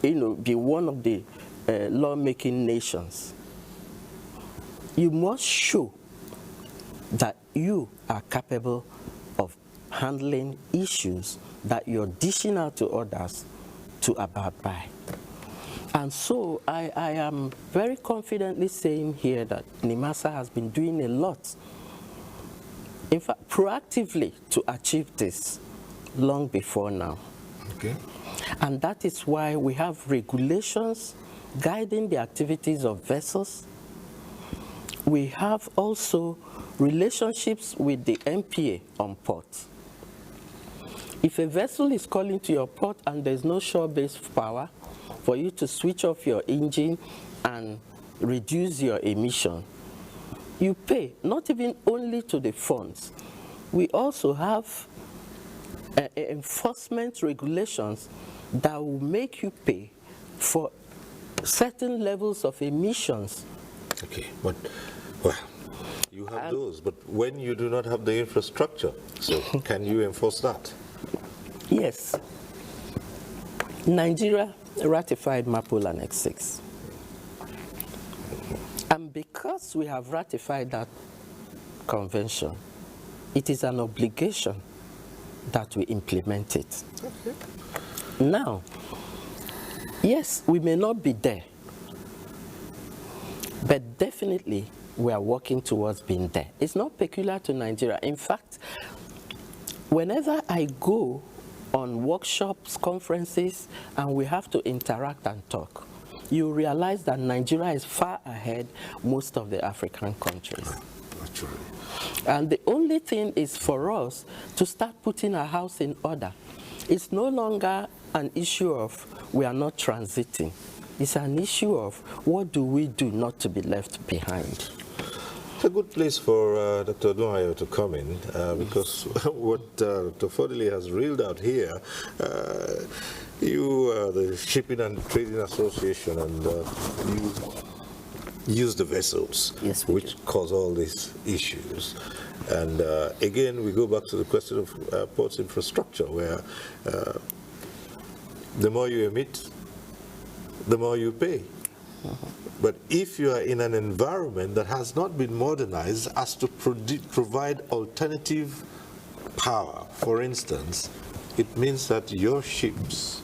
be one of the law-making nations. You must show that you are capable of handling issues that you're dishing out to others to abide by. And so I am very confidently saying here that NIMASA has been doing a lot, in fact, proactively to achieve this long before now. Okay. And that is why we have regulations guiding the activities of vessels. We have also relationships with the MPA on ports. If a vessel is calling to your port and there's no shore-based power for you to switch off your engine and reduce your emission, you pay, not even only to the funds. We also have enforcement regulations that will make you pay for certain levels of emissions. Okay, but, well, you have those, but when you do not have the infrastructure, so can you enforce that? Yes. Nigeria ratified MAPOL Annex 6. And because we have ratified that convention, it is an obligation that we implement it. Okay. Now, yes, we may not be there, but definitely we are working towards being there. It's not peculiar to Nigeria. In fact, whenever I go on workshops, conferences, and we have to interact and talk, you realize that Nigeria is far ahead most of the African countries. Naturally. And the only thing is for us to start putting our house in order. It's no longer an issue of we are not transiting. It's an issue of what do we do not to be left behind. It's a good place for Dr. Odunayo to come in because what Dr. Fodili has reeled out here, you are the Shipping and Trading Association, and you use the vessels, yes, which cause all these issues. And again, we go back to the question of ports infrastructure, where the more you emit, the more you pay. But if you are in an environment that has not been modernized as to provide alternative power, for instance, it means that your ships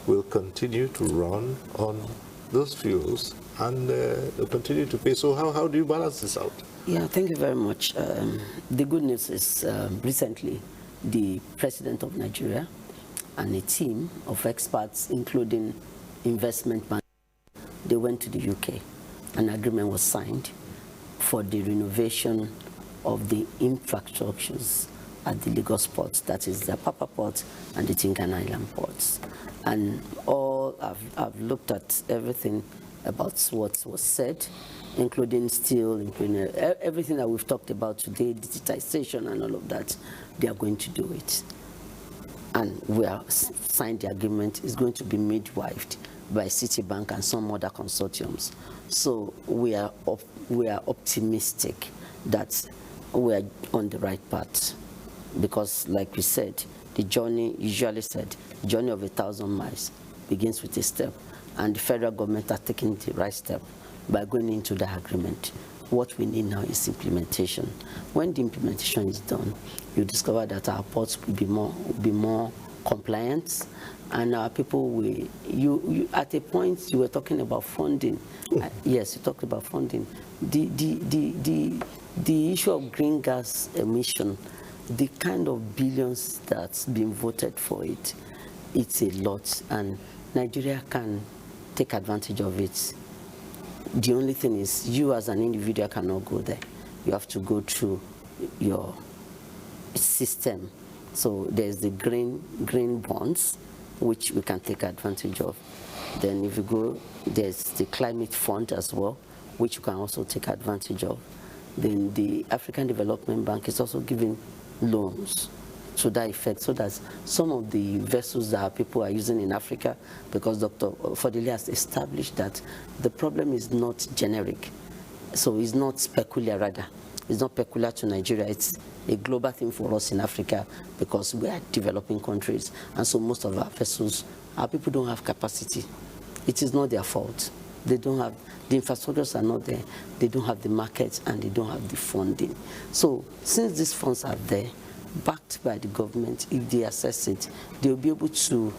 will continue to run on those fuels and continue to pay. So how do you balance this out? Yeah, thank you very much. The good news is recently the President of Nigeria and a team of experts, including investment managers, they went to the UK. An agreement was signed for the renovation of the infrastructures at the Lagos ports, that is the Apapa port and the Tinkan Island ports. And I've looked at everything about what was said, including steel, including everything that we've talked about today, digitization and all of that. They are going to do it. And we have signed the agreement. It's going to be midwifed by Citibank and some other consortiums. So we are optimistic that we are on the right path, because like we said, the journey, usually said, the journey of 1,000 miles begins with a step, and the federal government are taking the right step by going into the agreement. What we need now is implementation. When the implementation is done, you discover that our ports will be more compliant, and our people will, at a point you were talking about funding. Yes, you talked about funding. The issue of green gas emission, the kind of billions that's been voted for it, it's a lot, and Nigeria can take advantage of it. The only thing is, you as an individual cannot go there. You have to go through your system. So there's the green bonds, which we can take advantage of. Then if you go, there's the climate fund as well, which you can also take advantage of. Then the African Development Bank is also giving loans to that effect, so that some of the vessels that people are using in Africa, because Dr. Fodili has established that the problem is not generic, so it's not peculiar rather. It's not peculiar to Nigeria, it's a global thing for us in Africa because we are developing countries, and so most of our vessels, our people don't have capacity. It is not their fault. They don't have, the infrastructures are not there, they don't have the markets, and they don't have the funding. So since these funds are there, backed by the government, if they assess it, they'll be able to,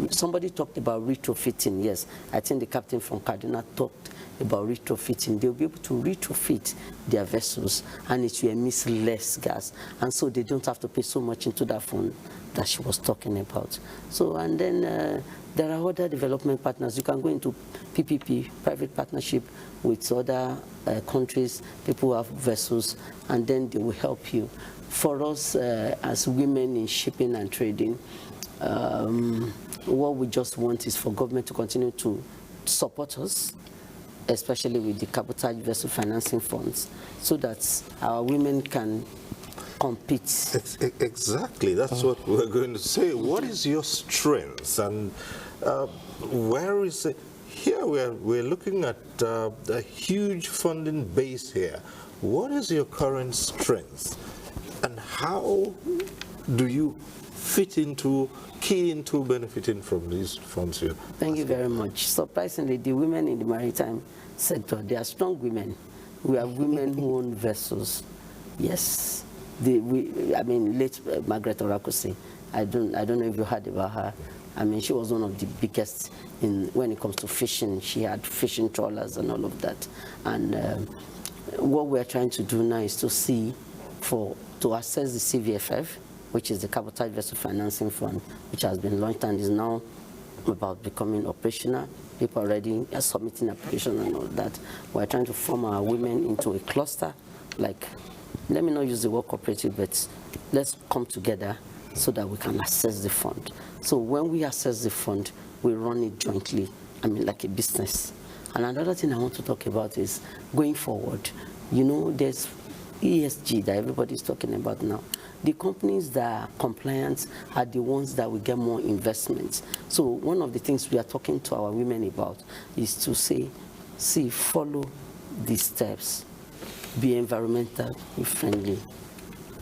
somebody talked about retrofitting, yes, I think the captain from Kaduna talked about retrofitting. They'll be able to retrofit their vessels, and it will emit less gas, and so they don't have to pay so much into that fund that she was talking about. So, and then there are other development partners. You can go into PPP, private partnership with other countries, people who have vessels, and then they will help you. For us as women in shipping and trading, what we just want is for government to continue to support us, especially with the cabotage vessel financing funds, so that our women can compete. Exactly, that's what we're going to say. What is your strength, and where is it? Here we're looking at a huge funding base here. What is your current strength, and how do you fit into, key into benefiting from these funds here? Thank you very much. Surprisingly, the women in the maritime sector, they are strong women. We have women who own vessels. Yes. I mean, late Margaret Orakusi, I don't know if you heard about her. I mean, she was one of the biggest when it comes to fishing. She had fishing trawlers and all of that. And what we're trying to do now is to see, to assess the CVFF, which is the Cabotage Vessel Financing Fund, which has been launched and is now about becoming operational. People already are submitting applications and all that. We're trying to form our women into a cluster, like, let me not use the word cooperative, but let's come together so that we can assess the fund. So when we assess the fund, we run it jointly, I mean, like a business. And another thing I want to talk about is going forward. You know, there's ESG that everybody's talking about now. The companies that are compliant are the ones that will get more investments. So one of the things we are talking to our women about is to say, see, follow these steps. Be environmentally friendly,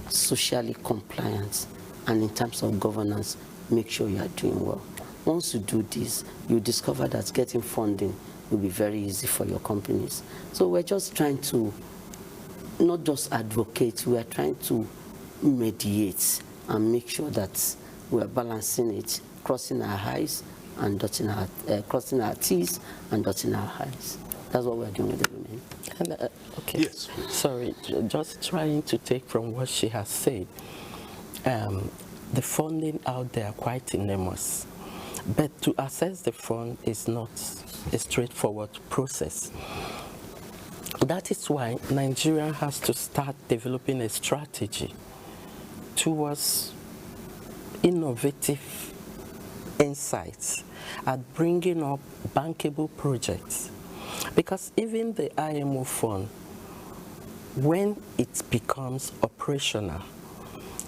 socially compliant, and in terms of governance, make sure you are doing well. Once you do this, you discover that getting funding will be very easy for your companies. So we're just trying to not just advocate, we are trying to mediate and make sure that we are balancing it, crossing our I's and dotting our, crossing our T's and dotting our I's. That's what we're doing with the women. And, okay. Yes. Sorry, just trying to take from what she has said. The funding out there are quite enormous, but to access the fund is not a straightforward process. That is why Nigeria has to start developing a strategy towards innovative insights at bringing up bankable projects. Because even the IMO fund, when it becomes operational,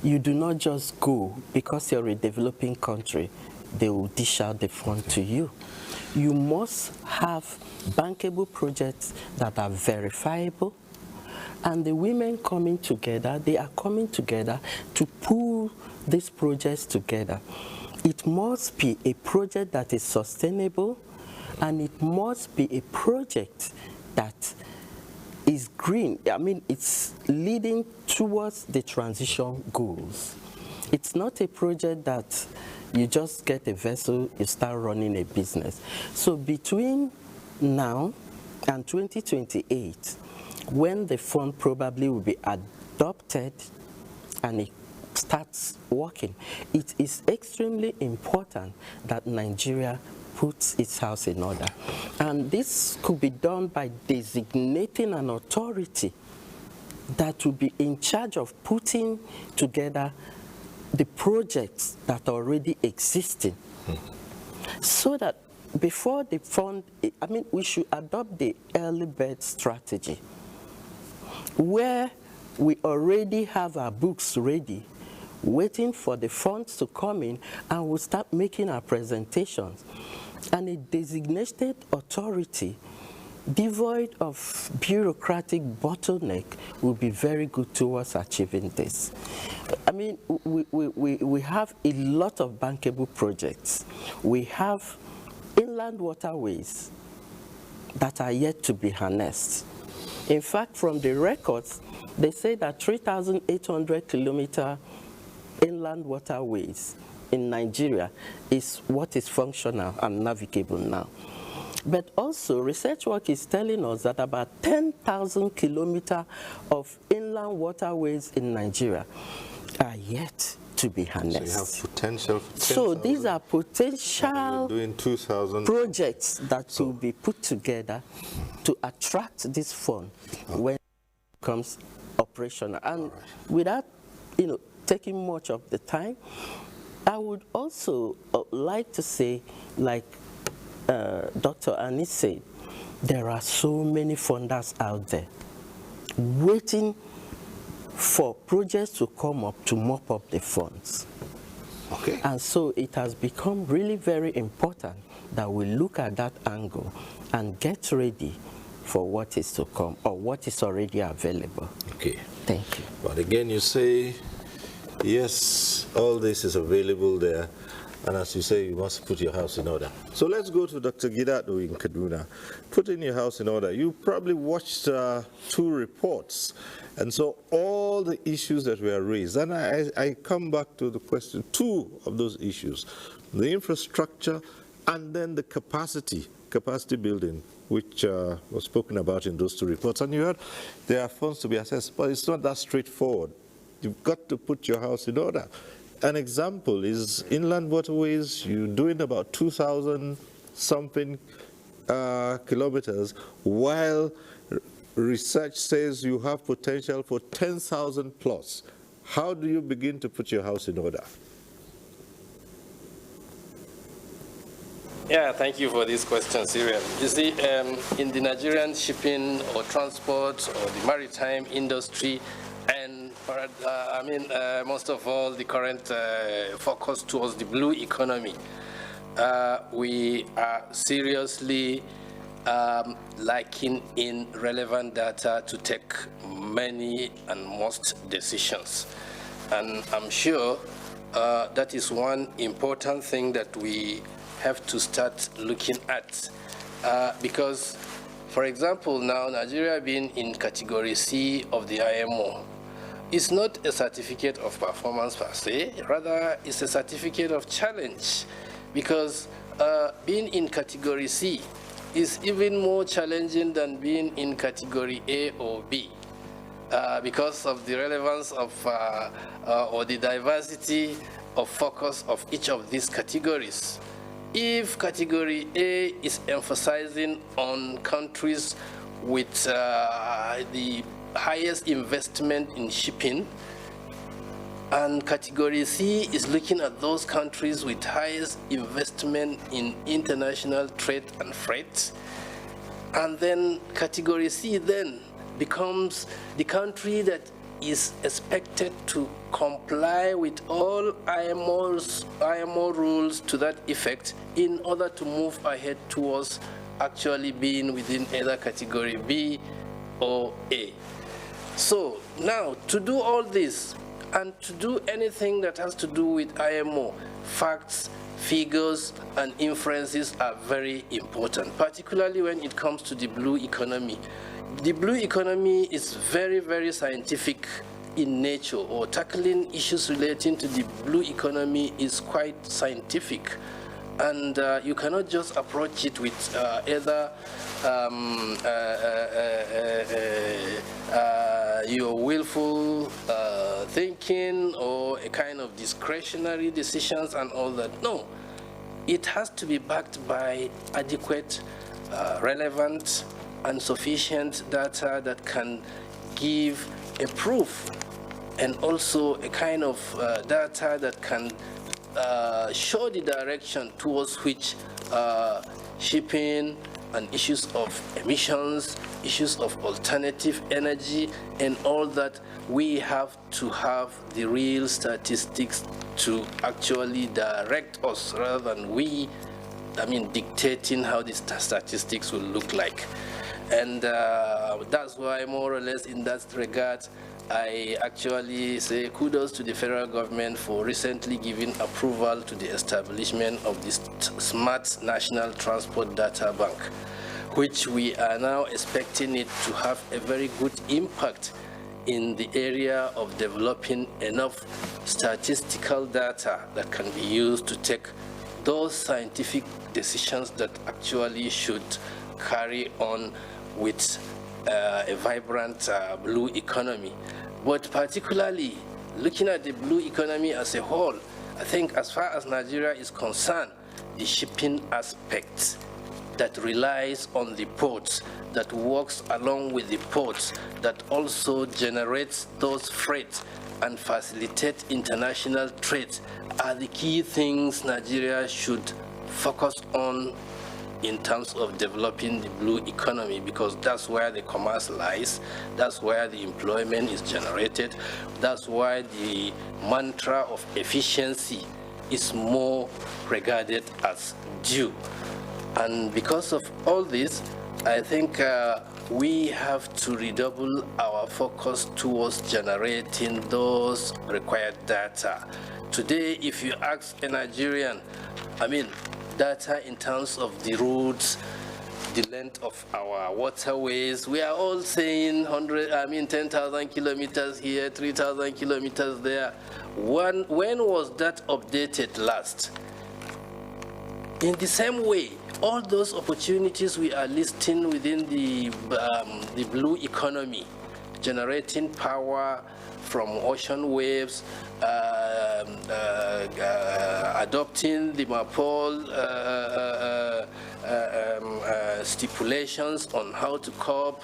you do not just go, because you're a developing country, they will dish out the fund to you. You must have bankable projects that are verifiable, and the women coming together, they are coming together to pull these projects together. It must be a project that is sustainable, and it must be a project that is green. I mean, it's leading towards the transition goals. It's not a project that you just get a vessel, you start running a business. So between now and 2028, when the fund probably will be adopted and it starts working, it is extremely important that Nigeria puts its house in order. And this could be done by designating an authority that will be in charge of putting together the projects that are already existing. So that before the fund, I mean, we should adopt the early bird strategy, where we already have our books ready. waiting for the funds to come in, and we'll start making our presentations. And a designated authority devoid of bureaucratic bottleneck will be very good towards achieving this. I mean, we have a lot of bankable projects. We have inland waterways that are yet to be harnessed. In fact, from the records, they say that 3,800 kilometer inland waterways in Nigeria is what is functional and navigable now. But also, research work is telling us that about 10,000 kilometers of inland waterways in Nigeria are yet to be harnessed. So you have potential for 10,000. So these are potential doing 2,000 projects that will be put together to attract this fund when it becomes operational. And without, taking much of the time, I would also like to say, like Dr. Anis said, there are so many funders out there waiting for projects to come up to mop up the funds. Okay. And so it has become really very important that we look at that angle and get ready for what is to come or what is already available. Okay. Thank you. But again, you say, yes, all this is available there. And as you say, you must put your house in order. So let's go to Dr. Gidado in Kaduna. Putting your house in order. You probably watched 2 reports. And so all the issues that were raised, and I come back to the question, 2 of those issues, the infrastructure and then the capacity building, which was spoken about in those 2 reports. And you heard there are funds to be assessed, but it's not that straightforward. You've got to put your house in order. An example is inland waterways. You're doing about 2,000 something kilometers, while research says you have potential for 10,000 plus. How do you begin to put your house in order? Yeah, thank you for this question, Cyril. You see, in the Nigerian shipping or transport or the maritime industry, and most of all, the current focus towards the blue economy, we are seriously lacking in relevant data to take many and most decisions. And I'm sure that is one important thing that we have to start looking at. Because, for example, now Nigeria being in category C of the IMO, it's not a certificate of performance per se, rather it's a certificate of challenge, because being in category C is even more challenging than being in category A or B, because of the relevance of or the diversity of focus of each of these categories. If category A is emphasizing on countries with the highest investment in shipping, and category C is looking at those countries with highest investment in international trade and freight, and then category C then becomes the country that is expected to comply with all IMO rules to that effect in order to move ahead towards actually being within either category B or A. So now, to do all this and to do anything that has to do with IMO, facts, figures, and inferences are very important, particularly when it comes to the blue economy. The blue economy is very, very scientific in nature, or tackling issues relating to the blue economy is quite scientific. And you cannot just approach it with either your willful thinking or a kind of discretionary decisions and all that. No, it has to be backed by adequate, relevant, and sufficient data that can give a proof, and also a kind of data that can show the direction towards which shipping and issues of emissions, issues of alternative energy, and all that, we have to have the real statistics to actually direct us rather than we, dictating how the statistics will look like. And that's why, more or less, in that regard, I actually say kudos to the federal government for recently giving approval to the establishment of the Smart National Transport Data Bank, which we are now expecting it to have a very good impact in the area of developing enough statistical data that can be used to take those scientific decisions that actually should carry on with a vibrant blue economy. But particularly looking at the blue economy as a whole, I think as far as Nigeria is concerned, the shipping aspect that relies on the ports, that works along with the ports, that also generates those freight and facilitate international trade are the key things Nigeria should focus on in terms of developing the blue economy, because that's where the commerce lies, that's where the employment is generated, that's why the mantra of efficiency is more regarded as due. And because of all this, I think we have to redouble our focus towards generating those required data. Today, if you ask a Nigerian, data in terms of the routes, the length of our waterways, we are all saying 10,000 kilometers here, 3,000 kilometers there. When was that updated last? In the same way, all those opportunities we are listing within the blue economy, generating power from ocean waves, adopting the MAPOL stipulations on how to curb,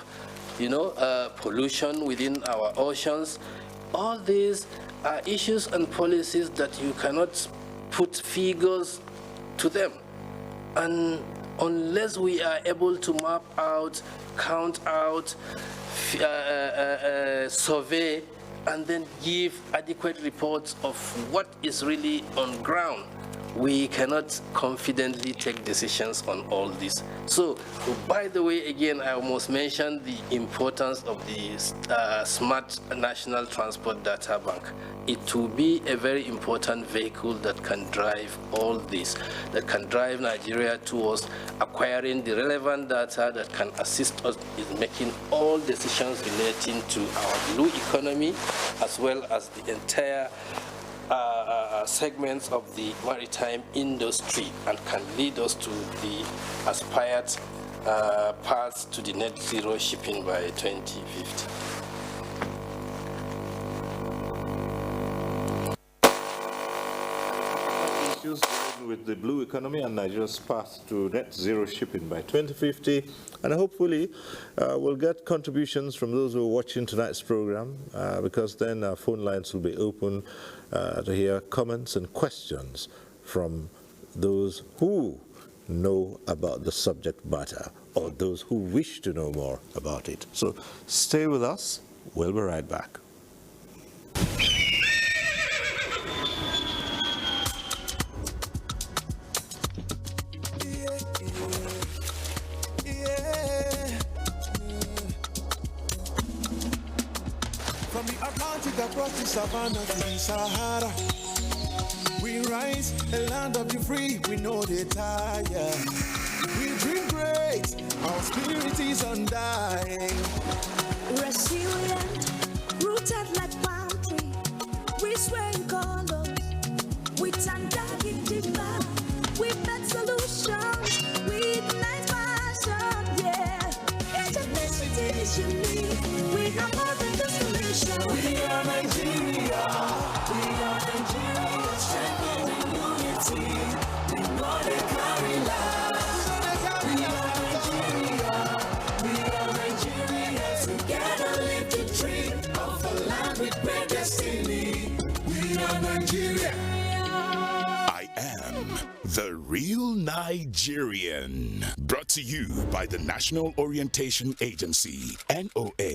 pollution within our oceans. All these are issues and policies that you cannot put figures to them. And unless we are able to map out, count out, survey, and then give adequate reports of what is really on ground, we cannot confidently take decisions on all this. So, by the way, again, I must mention the importance of the Smart National Transport Data Bank. It will be a very important vehicle that can drive all this, that can drive Nigeria towards acquiring the relevant data that can assist us in making all decisions relating to our blue economy, as well as the entire segments of the maritime industry, and can lead us to the aspired path to the net zero shipping by 2050. Issues with the blue economy and Nigeria's path to net zero shipping by 2050, and hopefully we'll get contributions from those who are watching tonight's program, because then our phone lines will be open to hear comments and questions from those who know about the subject matter or those who wish to know more about it. So stay with us, we'll be right back. From the Atlantic across the savannah to the Sahara, we rise, a land of the free, we know they tire. We dream great, our spirit is undying. Resilient, rooted like palm tree, we sway in colors, with undying demand. We make solutions, with nice passion, yeah. Ethnicity is unique, we are more than the solution. We are Nigeria, strengthening unity, we know they carry life. We are Nigeria, together live the dream of a land with great destiny. We are Nigerian. Brought to you by the National Orientation Agency, NOA.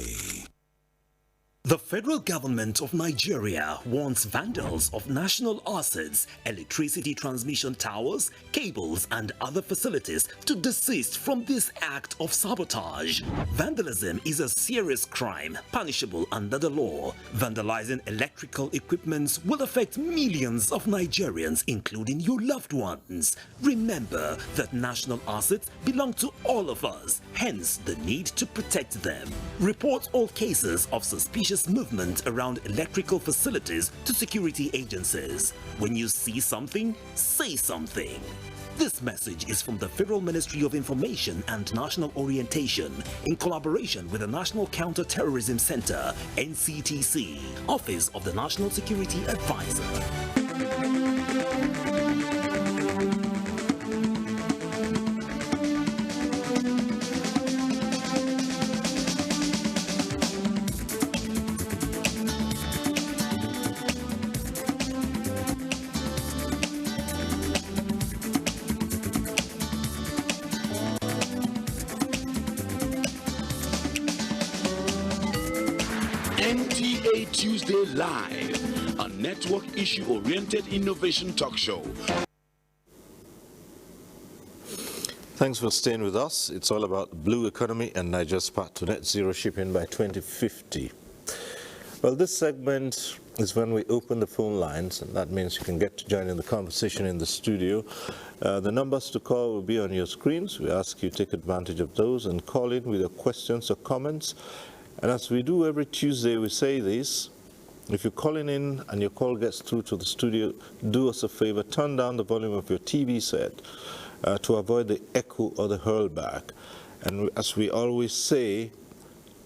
The federal government of Nigeria warns vandals of national assets, electricity transmission towers, cables, and other facilities to desist from this act of sabotage. Vandalism is a serious crime punishable under the law. Vandalizing electrical equipment will affect millions of Nigerians, including your loved ones. Remember that national assets belong to all of us, hence the need to protect them. Report all cases of suspicious movement around electrical facilities to security agencies. When you see something, say something. This message is from the Federal Ministry of Information and National Orientation in collaboration with the National Counter-Terrorism Center, NCTC, Office of the National Security Advisor. NTA Tuesday Live, a network issue-oriented innovation talk show. Thanks for staying with us. It's all about blue economy and Nigeria's path to net zero shipping by 2050. Well, this segment is when we open the phone lines, and that means you can get to join in the conversation in the studio. The numbers to call will be on your screens. We ask you to take advantage of those and call in with your questions or comments. And as we do every Tuesday, we say this: if you're calling in and your call gets through to the studio, do us a favor, turn down the volume of your TV set to avoid the echo or the hurlback. And as we always say,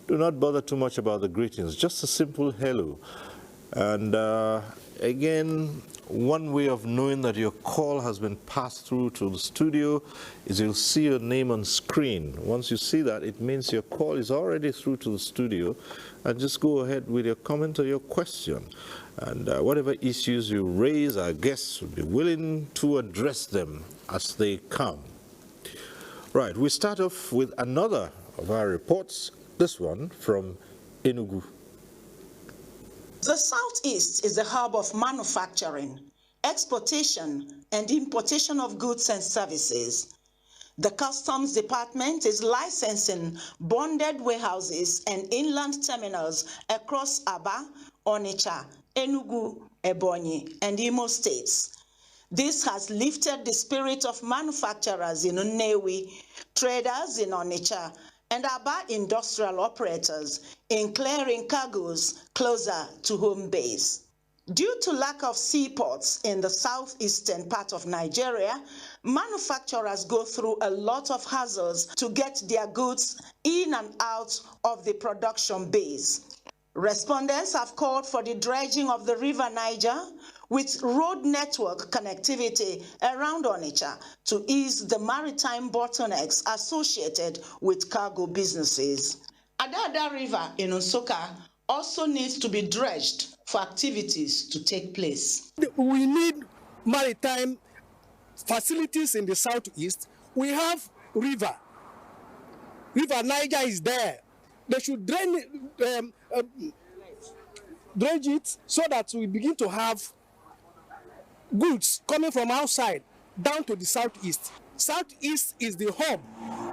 do not bother too much about the greetings, just a simple hello. And again, one way of knowing that your call has been passed through to the studio is you'll see your name on screen. Once you see that, it means your call is already through to the studio, and just go ahead with your comment or your question. And whatever issues you raise, our guests will be willing to address them as they come. Right, we start off with another of our reports, this one from Enugu. The Southeast is the hub of manufacturing, exportation, and importation of goods and services. The Customs Department is licensing bonded warehouses and inland terminals across Aba, Onitsha, Enugu, Ebonyi, and Imo states. This has lifted the spirit of manufacturers in Nnewi, traders in Onitsha, and Aba industrial operators in clearing cargoes closer to home base. Due to lack of seaports in the southeastern part of Nigeria, manufacturers go through a lot of hassles to get their goods in and out of the production base. Respondents have called for the dredging of the River Niger with road network connectivity around Onitsha to ease the maritime bottlenecks associated with cargo businesses. Adada River in Nsukka also needs to be dredged for activities to take place. We need maritime facilities in the southeast. We have River Niger is there. They should dredge it so that we begin to have goods coming from outside down to the southeast. Southeast is the hub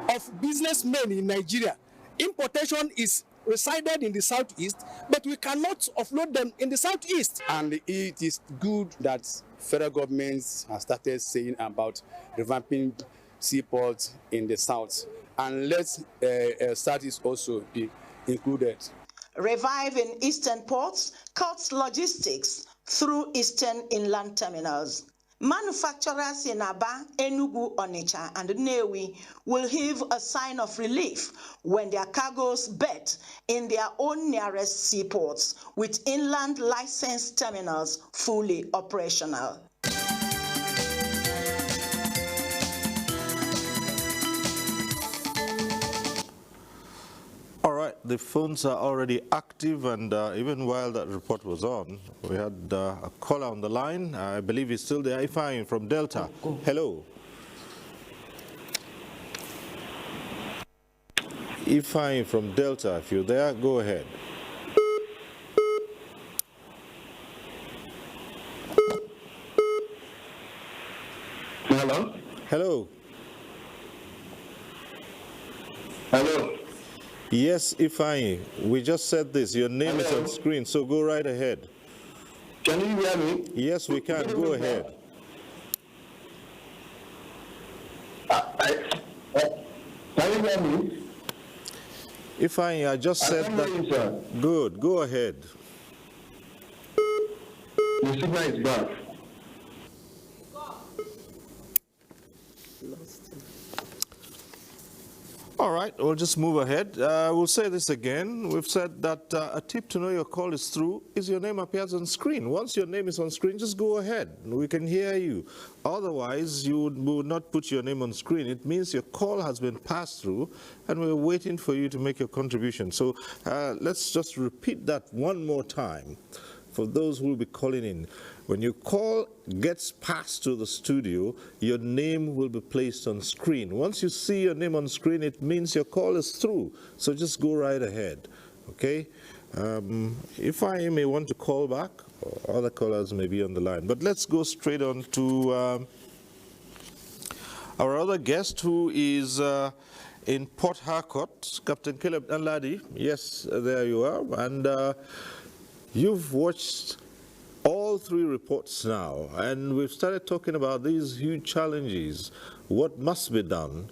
of businessmen in Nigeria. Importation is resided in the southeast, but we cannot offload them in the southeast. And it is good that federal governments have started saying about revamping seaports in the south, and let southeast also be included. Reviving eastern ports cuts logistics through eastern inland terminals. Manufacturers in Aba, Enugu, Onitsha, and Nnewi will heave a sign of relief when their cargoes bet in their own nearest seaports, with inland licensed terminals fully operational. All right, the phones are already active, and even while that report was on, we had a caller on the line. I believe he's still there. Ifeanyi from Delta. Hello. Ifeanyi from Delta, if you're there, go ahead. Hello? Hello. Hello? Yes, Ifeanyi, we just said this. Your name Hello? is on screen, so go right ahead. Can you hear me? Yes, we can. Go ahead. Can you hear me? Ifeanyi, I just said that. You, sir. Good. Go ahead. The signal is bad. All right, we'll just move ahead. We'll say this again. We've said that a tip to know your call is through is your name appears on screen. Once your name is on screen, just go ahead. We can hear you. Otherwise, you would not put your name on screen. It means your call has been passed through, and we're waiting for you to make your contribution. So let's just repeat that one more time for those who will be calling in. When your call gets passed to the studio, your name will be placed on screen. Once you see your name on screen, it means your call is through. So just go right ahead, okay? If I may want to call back, or other callers may be on the line. But let's go straight on to our other guest, who is in Port Harcourt, Captain Caleb Danladi. Yes, there you are. And you've watched all three reports now, and we've started talking about these huge challenges, what must be done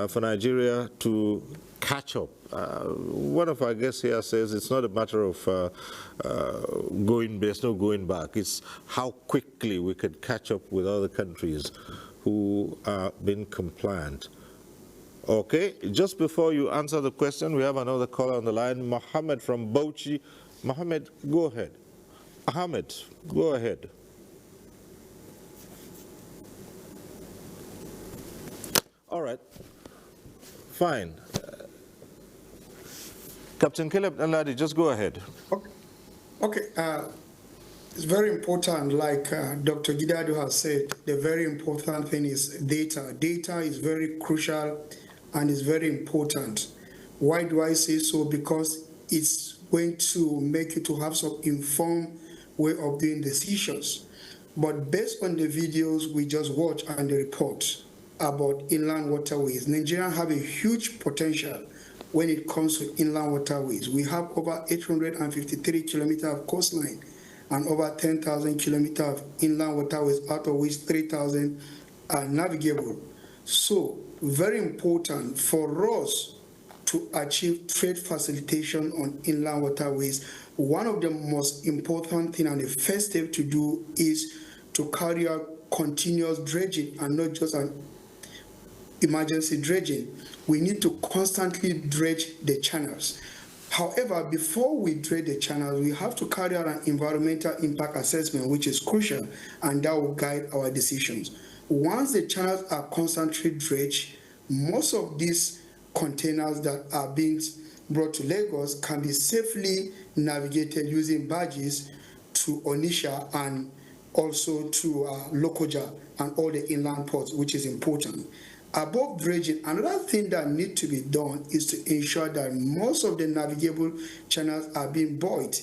for Nigeria to catch up. One of our guests here says it's not a matter of there's no going back. It's how quickly we can catch up with other countries who are being compliant. Okay, just before you answer the question, we have another caller on the line, Mohammed from Bauchi. Mohammed, go ahead. Ahmed, go ahead. All right, fine. Captain Caleb Danladi, just go ahead. Okay. It's very important, like Dr. Gidado has said, the very important thing is data. Data is very crucial and is very important. Why do I say so? Because it's going to make you to have some informed way of doing decisions. But based on the videos we just watched and the report about inland waterways, Nigeria have a huge potential when it comes to inland waterways. We have over 853 kilometers of coastline and over 10,000 kilometers of inland waterways, out of which 3,000 are navigable. So very important for us to achieve trade facilitation on inland waterways. One of the most important things and the first step to do is to carry out continuous dredging and not just an emergency dredging. We need to constantly dredge the channels. However, before we dredge the channels, we have to carry out an environmental impact assessment, which is crucial, and that will guide our decisions. Once the channels are constantly dredged, most of these containers that are being brought to Lagos can be safely navigated using barges to Onitsha and also to Lokoja and all the inland ports, which is important. Above dredging, another thing that needs to be done is to ensure that most of the navigable channels are being buoyed.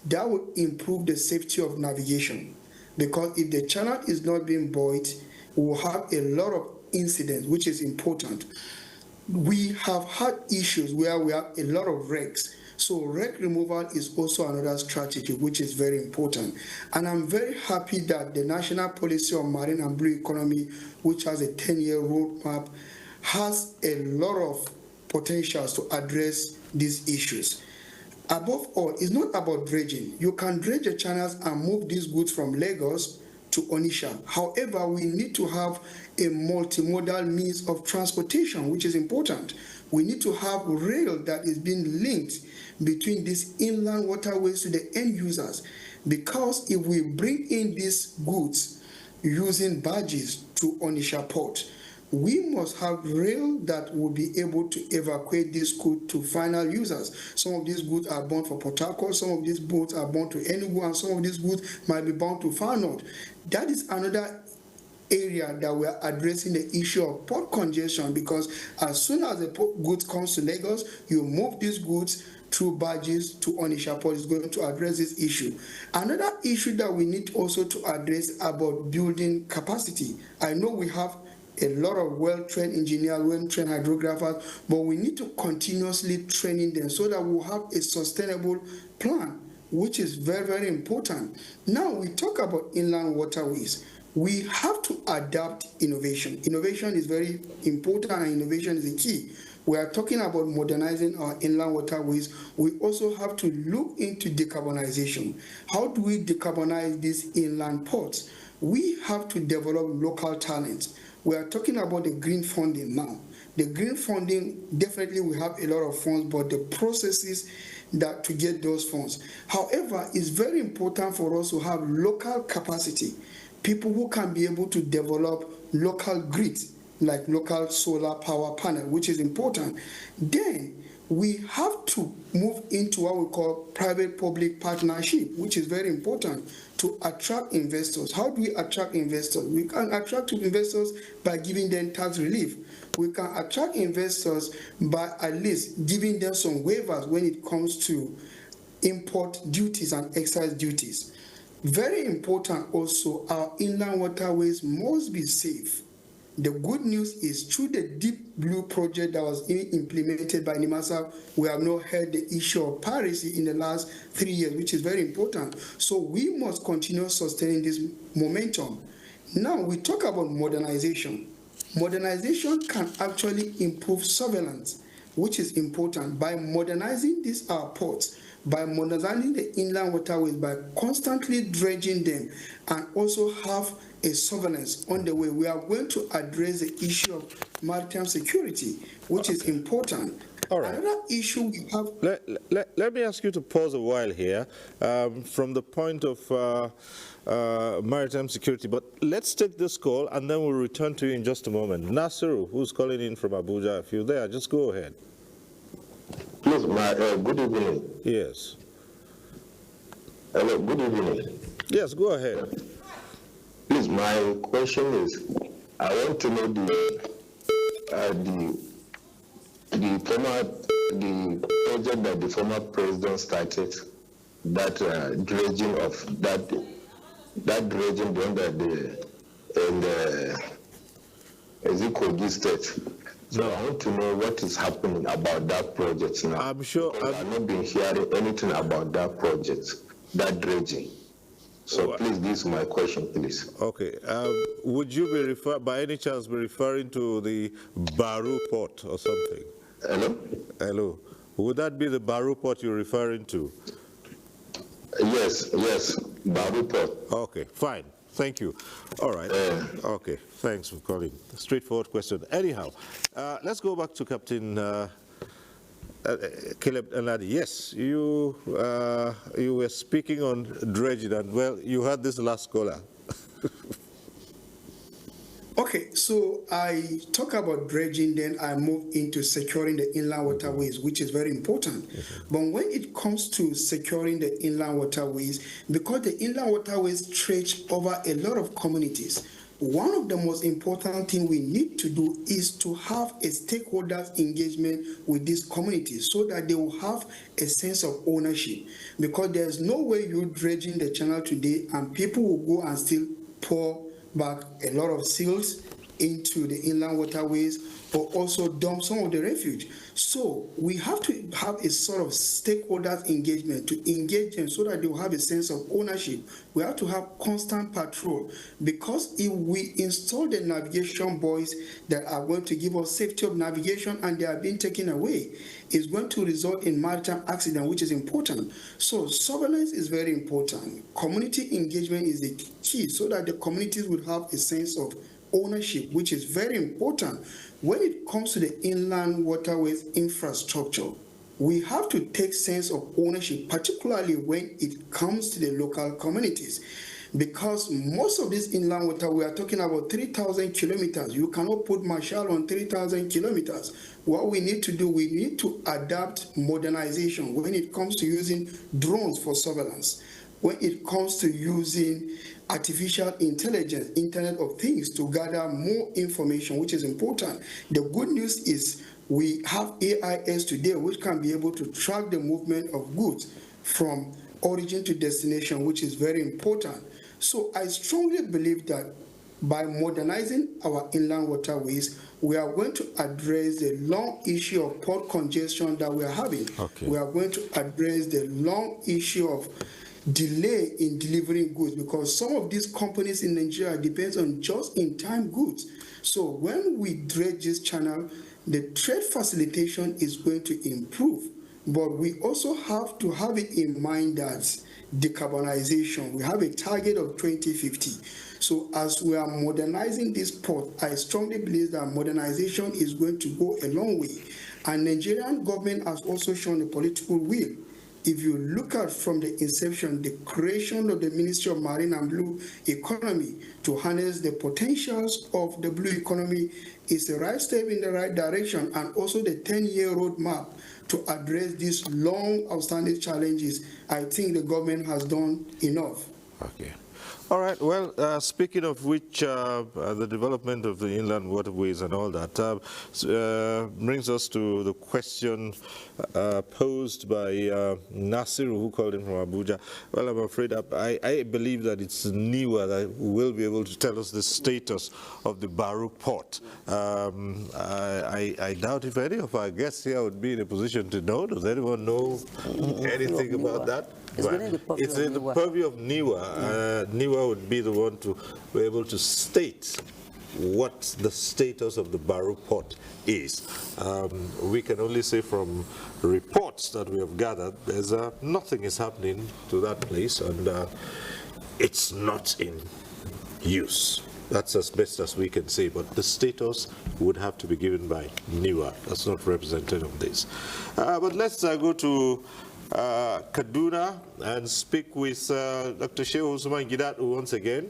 That will improve the safety of navigation, because if the channel is not being buoyed, we will have a lot of incidents, which is important. We have had issues where we have a lot of wrecks. So wreck removal is also another strategy, which is very important. And I'm very happy that the National Policy on Marine and Blue Economy, which has a 10-year roadmap, has a lot of potentials to address these issues. Above all, it's not about dredging. You can dredge the channels and move these goods from Lagos to Onitsha. However, we need to have a multimodal means of transportation, which is important. We need to have rail that is being linked between these inland waterways to the end users, because if we bring in these goods using barges to Onitsha port, we must have rail that will be able to evacuate this goods to final users. Some of these goods are bound for Port Harcourt, some of these boats are bound to Enugu, and some of these goods might be bound to Far North. That is another area that we are addressing the issue of port congestion, because as soon as the goods comes to Lagos, you move these goods through barges to Onitsha Port. Is going to address this issue. Another issue that we need also to address about building capacity. I know we have a lot of well-trained engineers, well-trained hydrographers, but we need to continuously training them so that we'll have a sustainable plan, which is very, very important. Now we talk about inland waterways. We have to adapt innovation. Innovation is very important, and innovation is the key. We are talking about modernizing our inland waterways. We also have to look into decarbonization. How do we decarbonize these inland ports? We have to develop local talent. We are talking about the green funding now. The green funding, definitely we have a lot of funds, but the processes that to get those funds. However, it's very important for us to have local capacity, people who can be able to develop local grids, like local solar power panel, which is important. Then we have to move into what we call private-public partnership, which is very important to attract investors. How do we attract investors? We can attract investors by giving them tax relief. We can attract investors by at least giving them some waivers when it comes to import duties and excise duties. Very important also, our inland waterways must be safe. The good news is through the Deep Blue project that was implemented by NIMASA, we have not heard the issue of piracy in the last 3 years, which is very important. So we must continue sustaining this momentum. Now we talk about modernization. Modernization can actually improve surveillance, which is important. By modernizing these our ports, by modernizing the inland waterways, by constantly dredging them, and also have a surveillance on the way, we are going to address the issue of maritime security, which is important. All right. Another issue we have... Let me ask you to pause a while here from the point of maritime security, but let's take this call and then we'll return to you in just a moment. Nasiru, who's calling in from Abuja, if you're there, just go ahead. Please, good evening. Yes. Hello, good evening. Yes, go ahead. Please, my question is, I want to know the project that the former president started, that dredging of that dredging beyond is it Kogi State? So I want to know what is happening about that project now. I'm sure I've not been hearing anything about that project, that dredging. So please, this is my question, please. Okay. Would you be by any chance be referring to the Baru port or something? Hello? Hello. Would that be the Baru port you're referring to? Yes, Baru port. Okay, fine. Thank you. All right. Okay, thanks for calling. Straightforward question. Anyhow, let's go back to Captain Caleb Anadi. Yes, you were speaking on dredging, and well, you heard this last caller. Okay, so I talk about dredging, then I move into securing the inland waterways, which is very important. But when it comes to securing the inland waterways, because the inland waterways stretch over a lot of communities, one of the most important things we need to do is to have a stakeholders engagement with these communities so that they will have a sense of ownership. Because there's no way you're dredging the channel today and people will go and still pour back a lot of seals into the inland waterways or also dump some of the refuge. So we have to have a sort of stakeholders engagement to engage them so that they will have a sense of ownership. We have to have constant patrol, because if we install the navigation buoys that are going to give us safety of navigation and they are being taken away, it's going to result in maritime accident, which is important. So surveillance is very important. Community engagement is the key so that the communities will have a sense of ownership, which is very important. When it comes to the inland waterways infrastructure, we have to take sense of ownership, particularly when it comes to the local communities. Because most of this inland water, we are talking about 3,000 kilometers. You cannot put Marshall on 3,000 kilometers. What we need to do, we need to adapt modernization when it comes to using drones for surveillance, when it comes to using artificial intelligence, Internet of Things, to gather more information, which is important. The good news is we have AIS today, which can be able to track the movement of goods from origin to destination, which is very important. So I strongly believe that by modernizing our inland waterways, we are going to address the long issue of port congestion that we are having. Okay. We are going to address the long issue of delay in delivering goods, because some of these companies in Nigeria depends on just-in-time goods. So when we dredge this channel, the trade facilitation is going to improve. But we also have to have it in mind that decarbonization, we have a target of 2050. So as we are modernizing this port, I strongly believe that modernization is going to go a long way. And Nigerian government has also shown a political will. If you look at from the inception, the creation of the Ministry of Marine and Blue Economy to harness the potentials of the blue economy is the right step in the right direction, and also the 10-year roadmap to address these long outstanding challenges. I think the government has done enough. Okay. All right. Well, speaking of which, the development of the inland waterways and all that brings us to the question posed by Nasiru, who called in from Abuja. Well, I'm afraid I believe that it's NIWA that will be able to tell us the status of the Baru port. I doubt if any of our guests here would be in a position to know. Does anyone know anything about that? It's in the purview of NIWA. NIWA would be the one to be able to state what the status of the Baru port is. We can only say from reports that we have gathered, nothing is happening to that place, and it's not in use. That's as best as we can say, but the status would have to be given by NIWA. That's not represented on this. But let's go to Kaduna and speak with Dr. Shehu Usman Gidatu once again.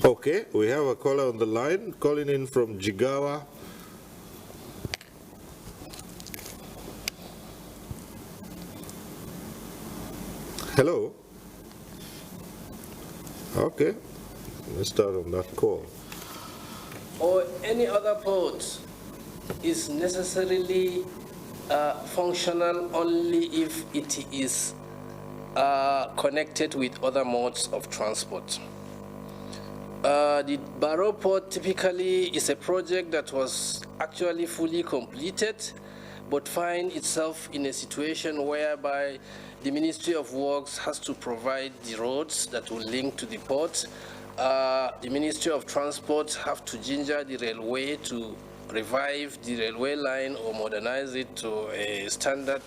Okay, we have a caller on the line calling in from Jigawa. Hello. Okay, let's start on that call. Or any other port is necessarily functional only if it is connected with other modes of transport. The Barrow port typically is a project that was actually fully completed, but find itself in a situation whereby the Ministry of Works has to provide the roads that will link to the port. The Ministry of Transport have to ginger the railway to revive the railway line or modernize it to a standard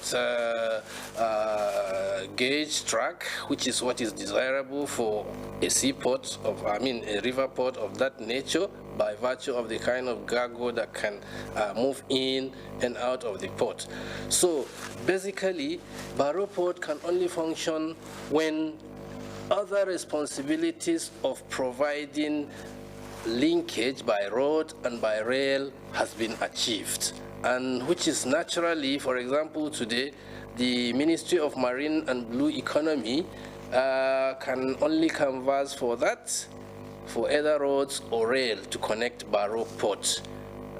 gauge track, which is what is desirable for a seaport of, a river port of that nature, by virtue of the kind of cargo that can move in and out of the port. So basically, Barrow Port can only function when other responsibilities of providing linkage by road and by rail has been achieved, and which is naturally, for example, today, the Ministry of Marine and Blue Economy can only canvass for that, for either roads or rail to connect Barrow Port.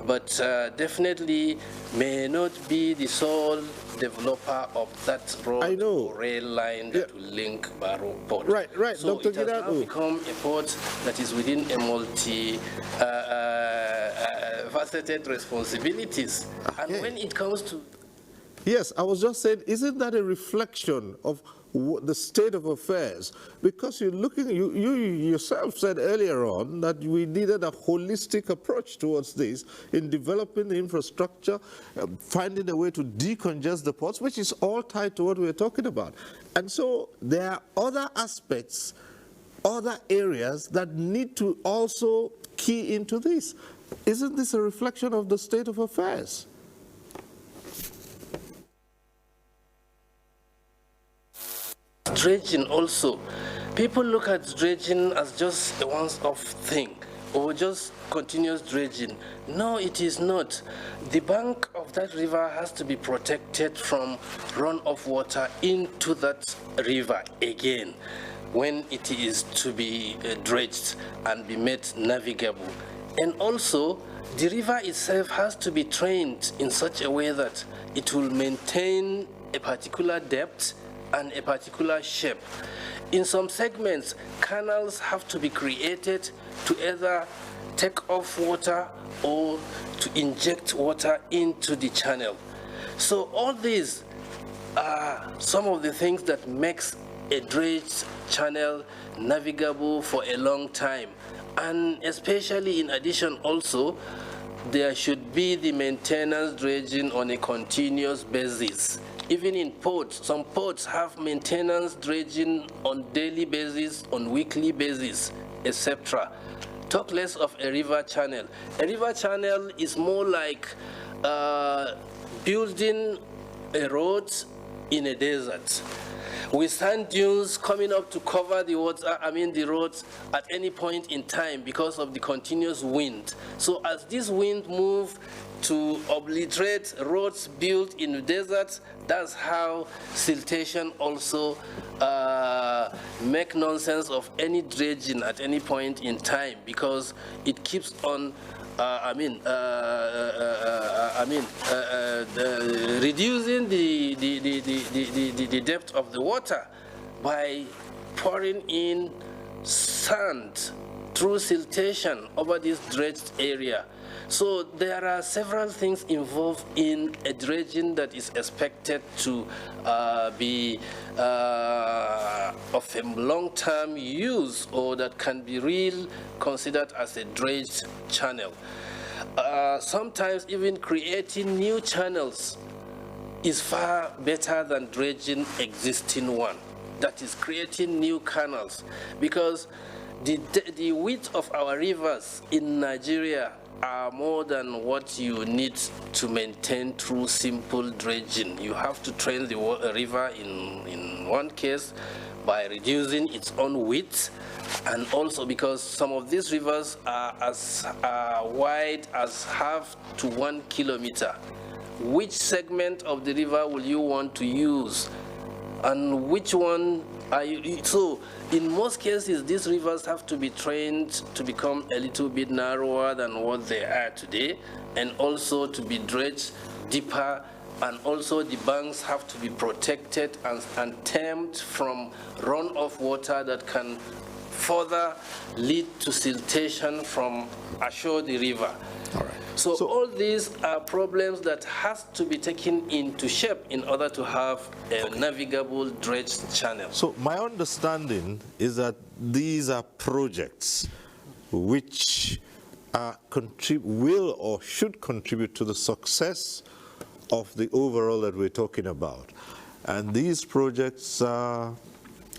But definitely may not be the sole developer of that road or rail line that will link Barrow Port. Right, So Dr. it has now Gidatu. become a port that is within a multi-faceted responsibilities. And when it comes to... Yes, I was just saying, isn't that a reflection of the state of affairs? Because you're looking, you yourself said earlier on that we needed a holistic approach towards this in developing the infrastructure, finding a way to decongest the ports, which is all tied to what we're talking about. And so there are other aspects, other areas that need to also key into this. Isn't this a reflection of the state of affairs? Dredging also. People look at dredging as just a once-off thing, or just continuous dredging. No, it is not. The bank of that river has to be protected from runoff water into that river again when it is to be dredged and be made navigable. And also, the river itself has to be trained in such a way that it will maintain a particular depth and a particular shape. In some segments, canals have to be created to either take off water or to inject water into the channel. So all these are some of the things that makes a dredged channel navigable for a long time. And especially in addition also, there should be the maintenance dredging on a continuous basis. Even in ports, some ports have maintenance dredging on daily basis, on weekly basis, etc. Talk less of a river channel. A river channel is more like building a road in a desert, with sand dunes coming up to cover the water, the roads at any point in time because of the continuous wind. So as this wind moves to obliterate roads built in the desert, that's how siltation also make nonsense of any dredging at any point in time, because it keeps on reducing the depth of the water by pouring in sand through siltation over this dredged area. So there are several things involved in a dredging that is expected to be of a long-term use, or that can be considered as a dredged channel. Sometimes even creating new channels is far better than dredging existing one. That is creating new canals, because the width of our rivers in Nigeria are more than what you need to maintain through simple dredging. You have to train the river in one case by reducing its own width, and also because some of these rivers are as wide as half to 1 kilometer. Which segment of the river will you want to use, and which one are you? So in most cases, these rivers have to be trained to become a little bit narrower than what they are today, and also to be dredged deeper, and also the banks have to be protected and tamed from runoff water that can further lead to siltation from ashore the river. All right. So all these are problems that has to be taken into shape in order to have a navigable dredged channel. So my understanding is that these are projects which will or should contribute to the success of the overall that we're talking about. And these projects are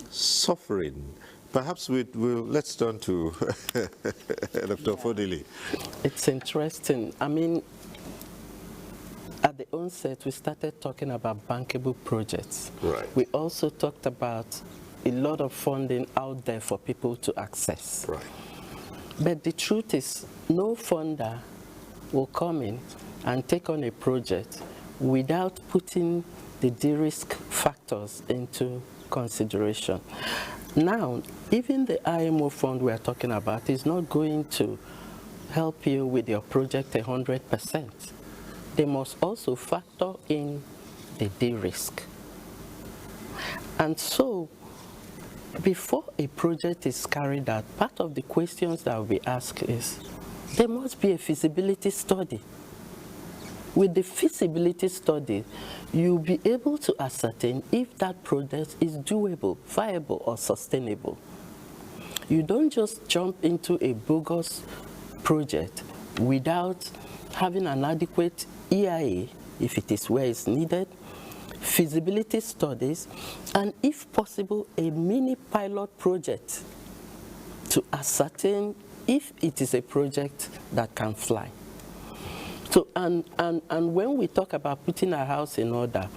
suffering. Perhaps let's turn to Dr. Fodili. It's interesting. I mean, at the onset, we started talking about bankable projects. Right. We also talked about a lot of funding out there for people to access. Right. But the truth is, no funder will come in and take on a project without putting the de-risk factors into consideration. Now, even the IMO fund we are talking about is not going to help you with your project 100%. They must also factor in the de-risk. And so, before a project is carried out, part of the questions that will be asked is, there must be a feasibility study. With the feasibility study, you'll be able to ascertain if that project is doable, viable, or sustainable. You don't just jump into a bogus project without having an adequate EIA, if it is where it's needed, feasibility studies, and if possible, a mini pilot project to ascertain if it is a project that can fly. So, and when we talk about putting our house in order,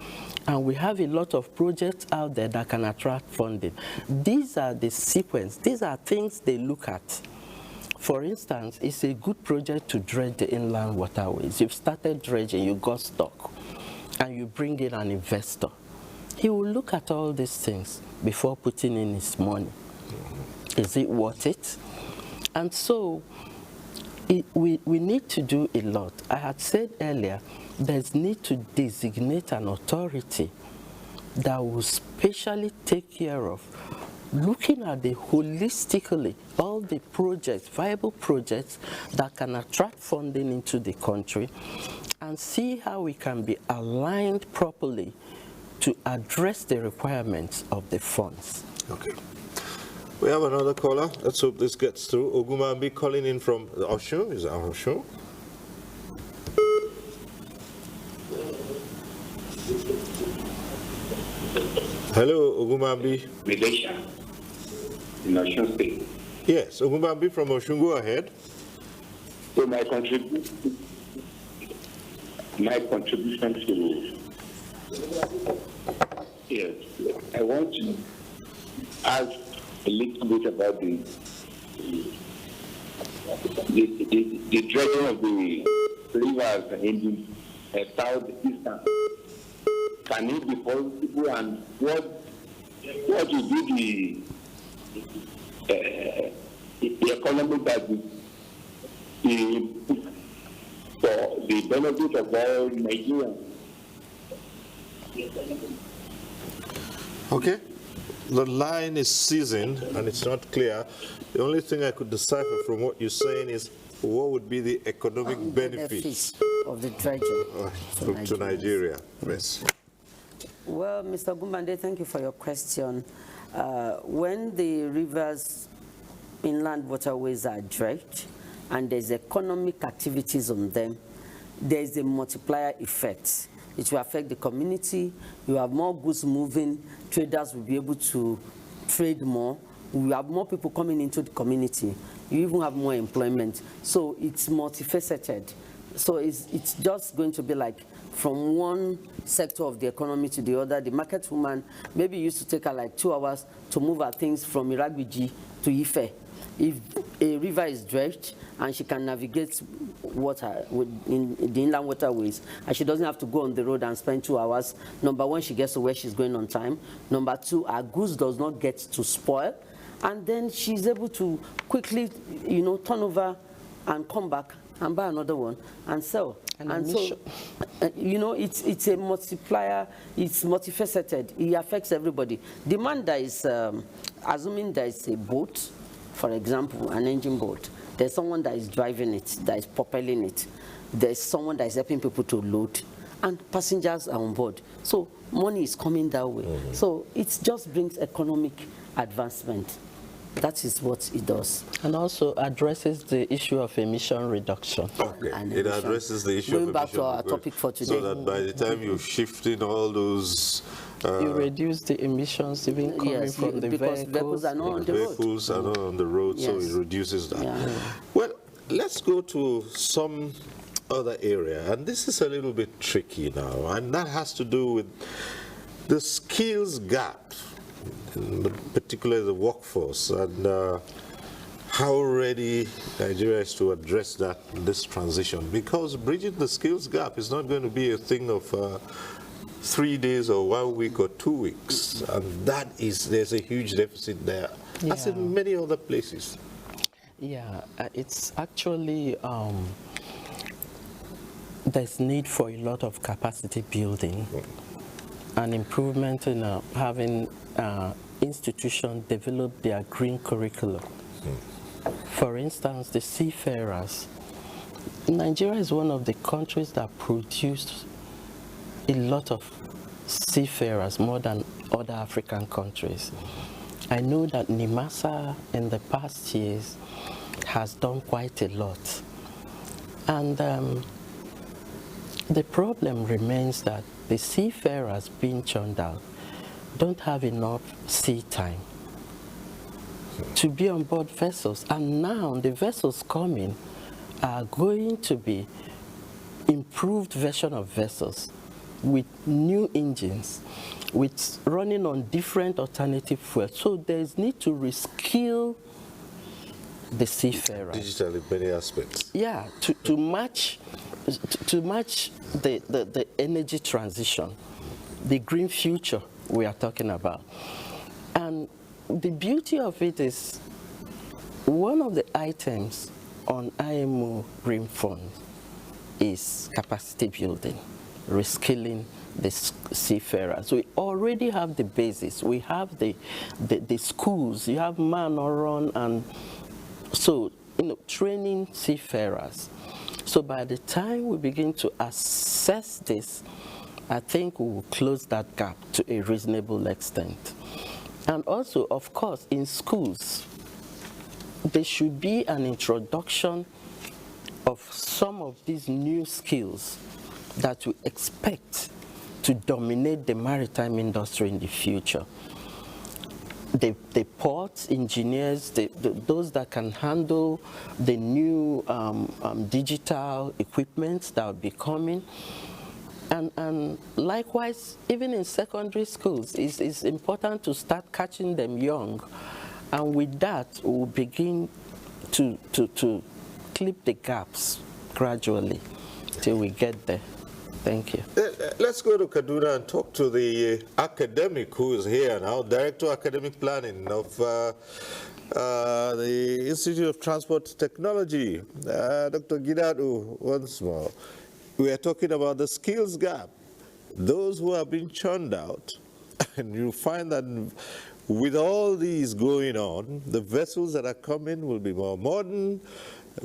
and we have a lot of projects out there that can attract funding, these are the sequence, these are things they look at. For instance, it's a good project to dredge the inland waterways. You've started dredging, you got stuck, and you bring in an investor. He will look at all these things before putting in his money. Is it worth it? And so we need to do a lot. I had said earlier, there's need to designate an authority that will specially take care of looking at the holistically all the projects, viable projects that can attract funding into the country, and see how we can be aligned properly to address the requirements of the funds. Okay. We have another caller. Let's hope this gets through. Ogumambi calling in from Osun. Is that Osun? Hello, Ogumambi. Malaysia, in Osun State. Yes, Ogumambi from Osun. Go ahead. So my contribution to yes, I want to ask a little bit about the dredging of the rivers in the southeastern. Can it be possible, and what will be the economy that for the benefit of all Nigerians? Okay. The line is seasoned and it's not clear. The only thing I could decipher from what you're saying is what would be the economic benefits of the dredging to Nigeria. Yes. Well, Mr. Gumbande, thank you for your question. When the rivers, inland waterways are dredged and there's economic activities on them, there's a multiplier effect. It will affect the community. You have more goods moving. Traders will be able to trade more. We have more people coming into the community. You even have more employment. So it's multifaceted. So it's just going to be like from one sector of the economy to the other. The market woman maybe used to take her like 2 hours to move her things from Iragbiji to Ife. If a river is dredged and she can navigate water in the inland waterways, and she doesn't have to go on the road and spend 2 hours, number one, she gets to where she's going on time. Number two, her goods does not get to spoil. And then she's able to quickly, turn over and come back and buy another one and sell. And so, it's a multiplier, it's multifaceted, it affects everybody. Demand that is, assuming there is a boat, for example, an engine boat, there's someone that is driving it, that is propelling it. There's someone that is helping people to load, and passengers are on board. So money is coming that way. So it just brings economic advancement. That is what it does. And also addresses the issue of emission reduction. Okay. It addresses the issue Going of back emission to our topic for today. So that by the time you shift in all those... you reduce the emissions even coming from the because vehicles. Are not on the road. Vehicles are not on the road, so it reduces that. Yeah. Well, let's go to some other area, and this is a little bit tricky now, and that has to do with the skills gap, particularly the workforce, and how ready Nigeria is to address this transition. Because bridging the skills gap is not going to be a thing of 3 days or 1 week or 2 weeks, and there's a huge deficit there, as in many other places. Yeah, it's actually there's need for a lot of capacity building and improvement in having institutions develop their green curriculum. For instance, the seafarers. Nigeria is one of the countries that produced a lot of seafarers, more than other African countries. I know that NIMASA in the past years has done quite a lot. And the problem remains that the seafarers being churned out don't have enough sea time to be on board vessels. And now the vessels coming are going to be improved version of vessels with new engines, with running on different alternative fuels. So there's need to reskill the seafarers. Digital in many aspects. Yeah, to match the energy transition, the green future we are talking about. And the beauty of it is one of the items on IMO Green Fund is capacity building, reskilling the seafarers. We already have the basis. We have the schools. You have Man or Run, and so training seafarers. So by the time we begin to assess this, I think we will close that gap to a reasonable extent. And also, of course, in schools, there should be an introduction of some of these new skills that we expect to dominate the maritime industry in the future. The port engineers, those that can handle the new digital equipment that will be coming. And likewise, even in secondary schools, it's important to start catching them young. And with that, we'll begin to clip the gaps gradually till we get there. Thank you. Let's go to Kaduna and talk to the academic who is here now, Director of Academic Planning of the Institute of Transport Technology, Dr. Gidadu, once more. We are talking about the skills gap, those who have been churned out. And you find that with all these going on, the vessels that are coming will be more modern,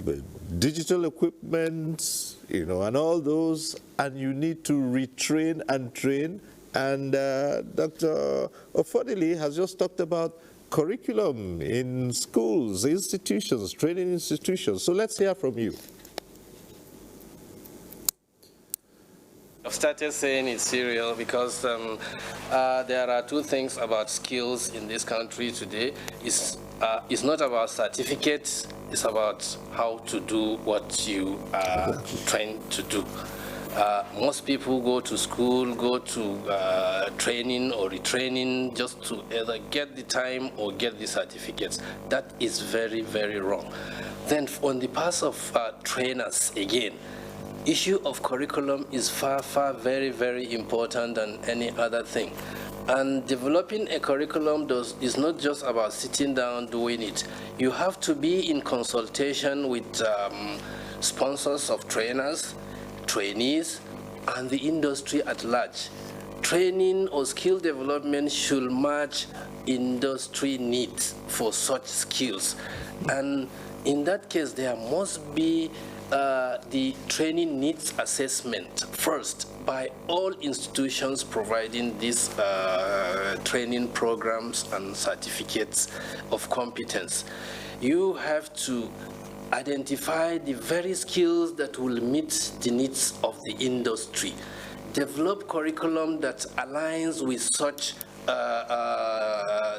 with digital equipment, and all those, and you need to retrain and train. And Dr. Ofodili has just talked about curriculum in schools, institutions, training institutions. So let's hear from you. I've started saying it's serial because there are two things about skills in this country today. It's not about certificates, it's about how to do what you are trained to do. Most people go to school, go to training or retraining just to either get the time or get the certificates. That is very, very wrong. Then on the part of trainers, again, issue of curriculum is far, far very, very important than any other thing. And developing a curriculum is not just about sitting down doing it. You have to be in consultation with sponsors of trainers, trainees, and the industry at large. Training or skill development should match industry needs for such skills. And in that case, there must be the training needs assessment first by all institutions providing these training programs and certificates of competence. You have to identify the very skills that will meet the needs of the industry. Develop curriculum that aligns with such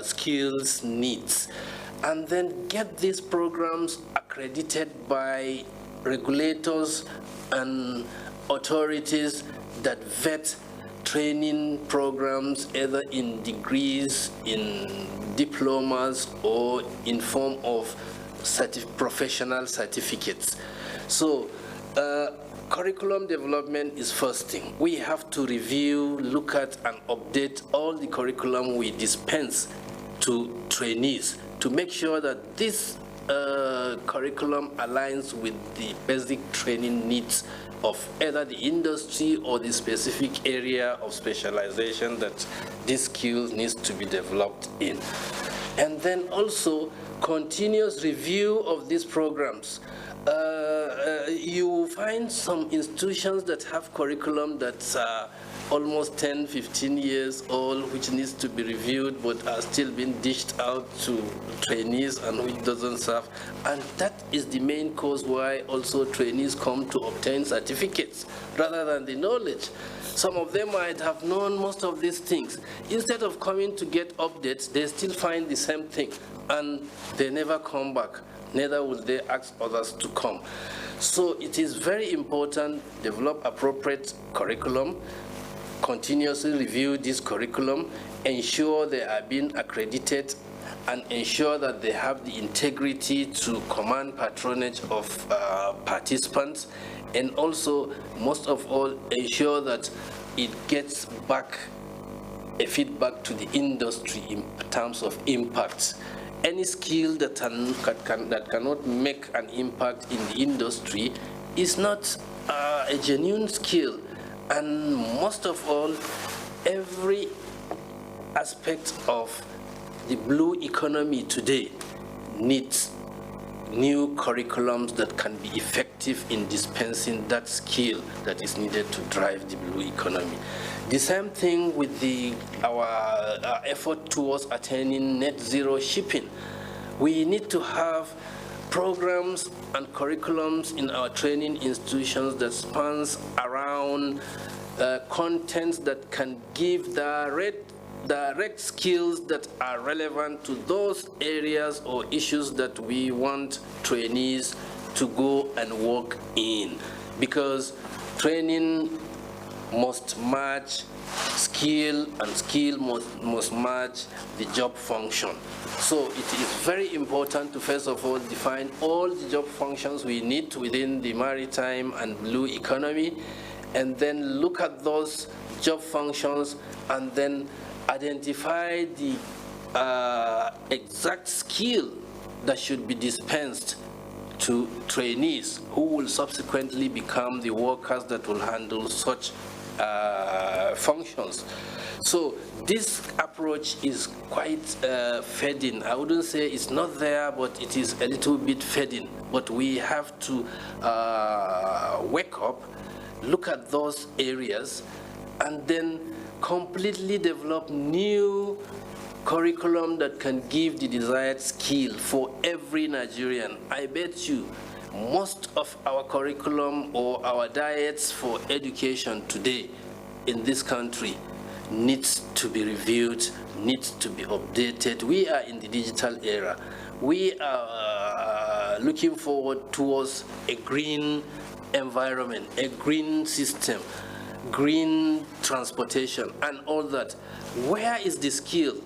skills needs. And then get these programs accredited by regulators and authorities that vet training programs either in degrees, in diplomas, or in form of professional certificates. So curriculum development is first thing. We have to review, look at, and update all the curriculum we dispense to trainees to make sure that this curriculum aligns with the basic training needs of either the industry or the specific area of specialization that this skill needs to be developed in. And then also continuous review of these programs. You find some institutions that have curriculum that's almost 10, 15 years old, which needs to be reviewed, but are still being dished out to trainees and which doesn't serve. And that is the main cause why also trainees come to obtain certificates rather than the knowledge. Some of them might have known most of these things. Instead of coming to get updates, they still find the same thing and they never come back. Neither will they ask others to come. So it is very important to develop appropriate curriculum, continuously review this curriculum, ensure they are being accredited, and ensure that they have the integrity to command patronage of participants, and also, most of all, ensure that it gets back a feedback to the industry in terms of impact. Any skill that cannot make an impact in the industry is not a genuine skill. And most of all, every aspect of the blue economy today needs new curriculums that can be effective in dispensing that skill that is needed to drive the blue economy. The same thing with our effort towards attaining net zero shipping. We need to have programs and curriculums in our training institutions that spans around contents that can give direct skills that are relevant to those areas or issues that we want trainees to go and work in, because training must match skill and skill must match the job function. So it is very important to first of all define all the job functions we need within the maritime and blue economy, and then look at those job functions and then identify the exact skill that should be dispensed to trainees who will subsequently become the workers that will handle such functions. So this approach is quite fading. I wouldn't say it's not there, but it is a little bit fading. But we have to wake up, look at those areas, and then completely develop new curriculum that can give the desired skill for every Nigerian. I bet you most of our curriculum or our diets for education today in this country needs to be reviewed, needs to be updated. We are in the digital era. We are looking forward towards a green environment, a green system, green transportation and all that. Where is the skill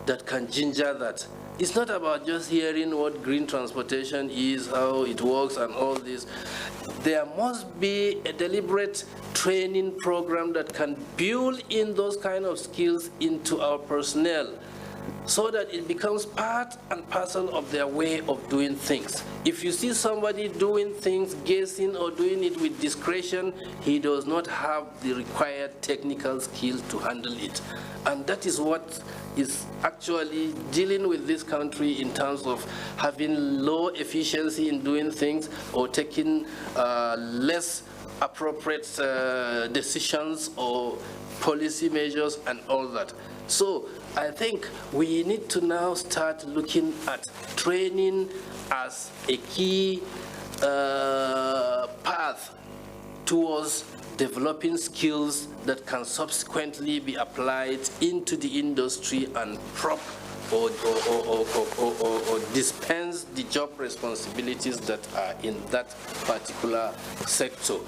that can ginger that? It's not about just hearing what green transportation is, how it works and all this. There must be a deliberate training program that can build in those kind of skills into our personnel, so that it becomes part and parcel of their way of doing things. If you see somebody doing things, guessing or doing it with discretion, he does not have the required technical skill to handle it. And that is what is actually dealing with this country in terms of having low efficiency in doing things or taking less appropriate decisions or policy measures and all that. So I think we need to now start looking at training as a key path towards developing skills that can subsequently be applied into the industry and or dispense the job responsibilities that are in that particular sector.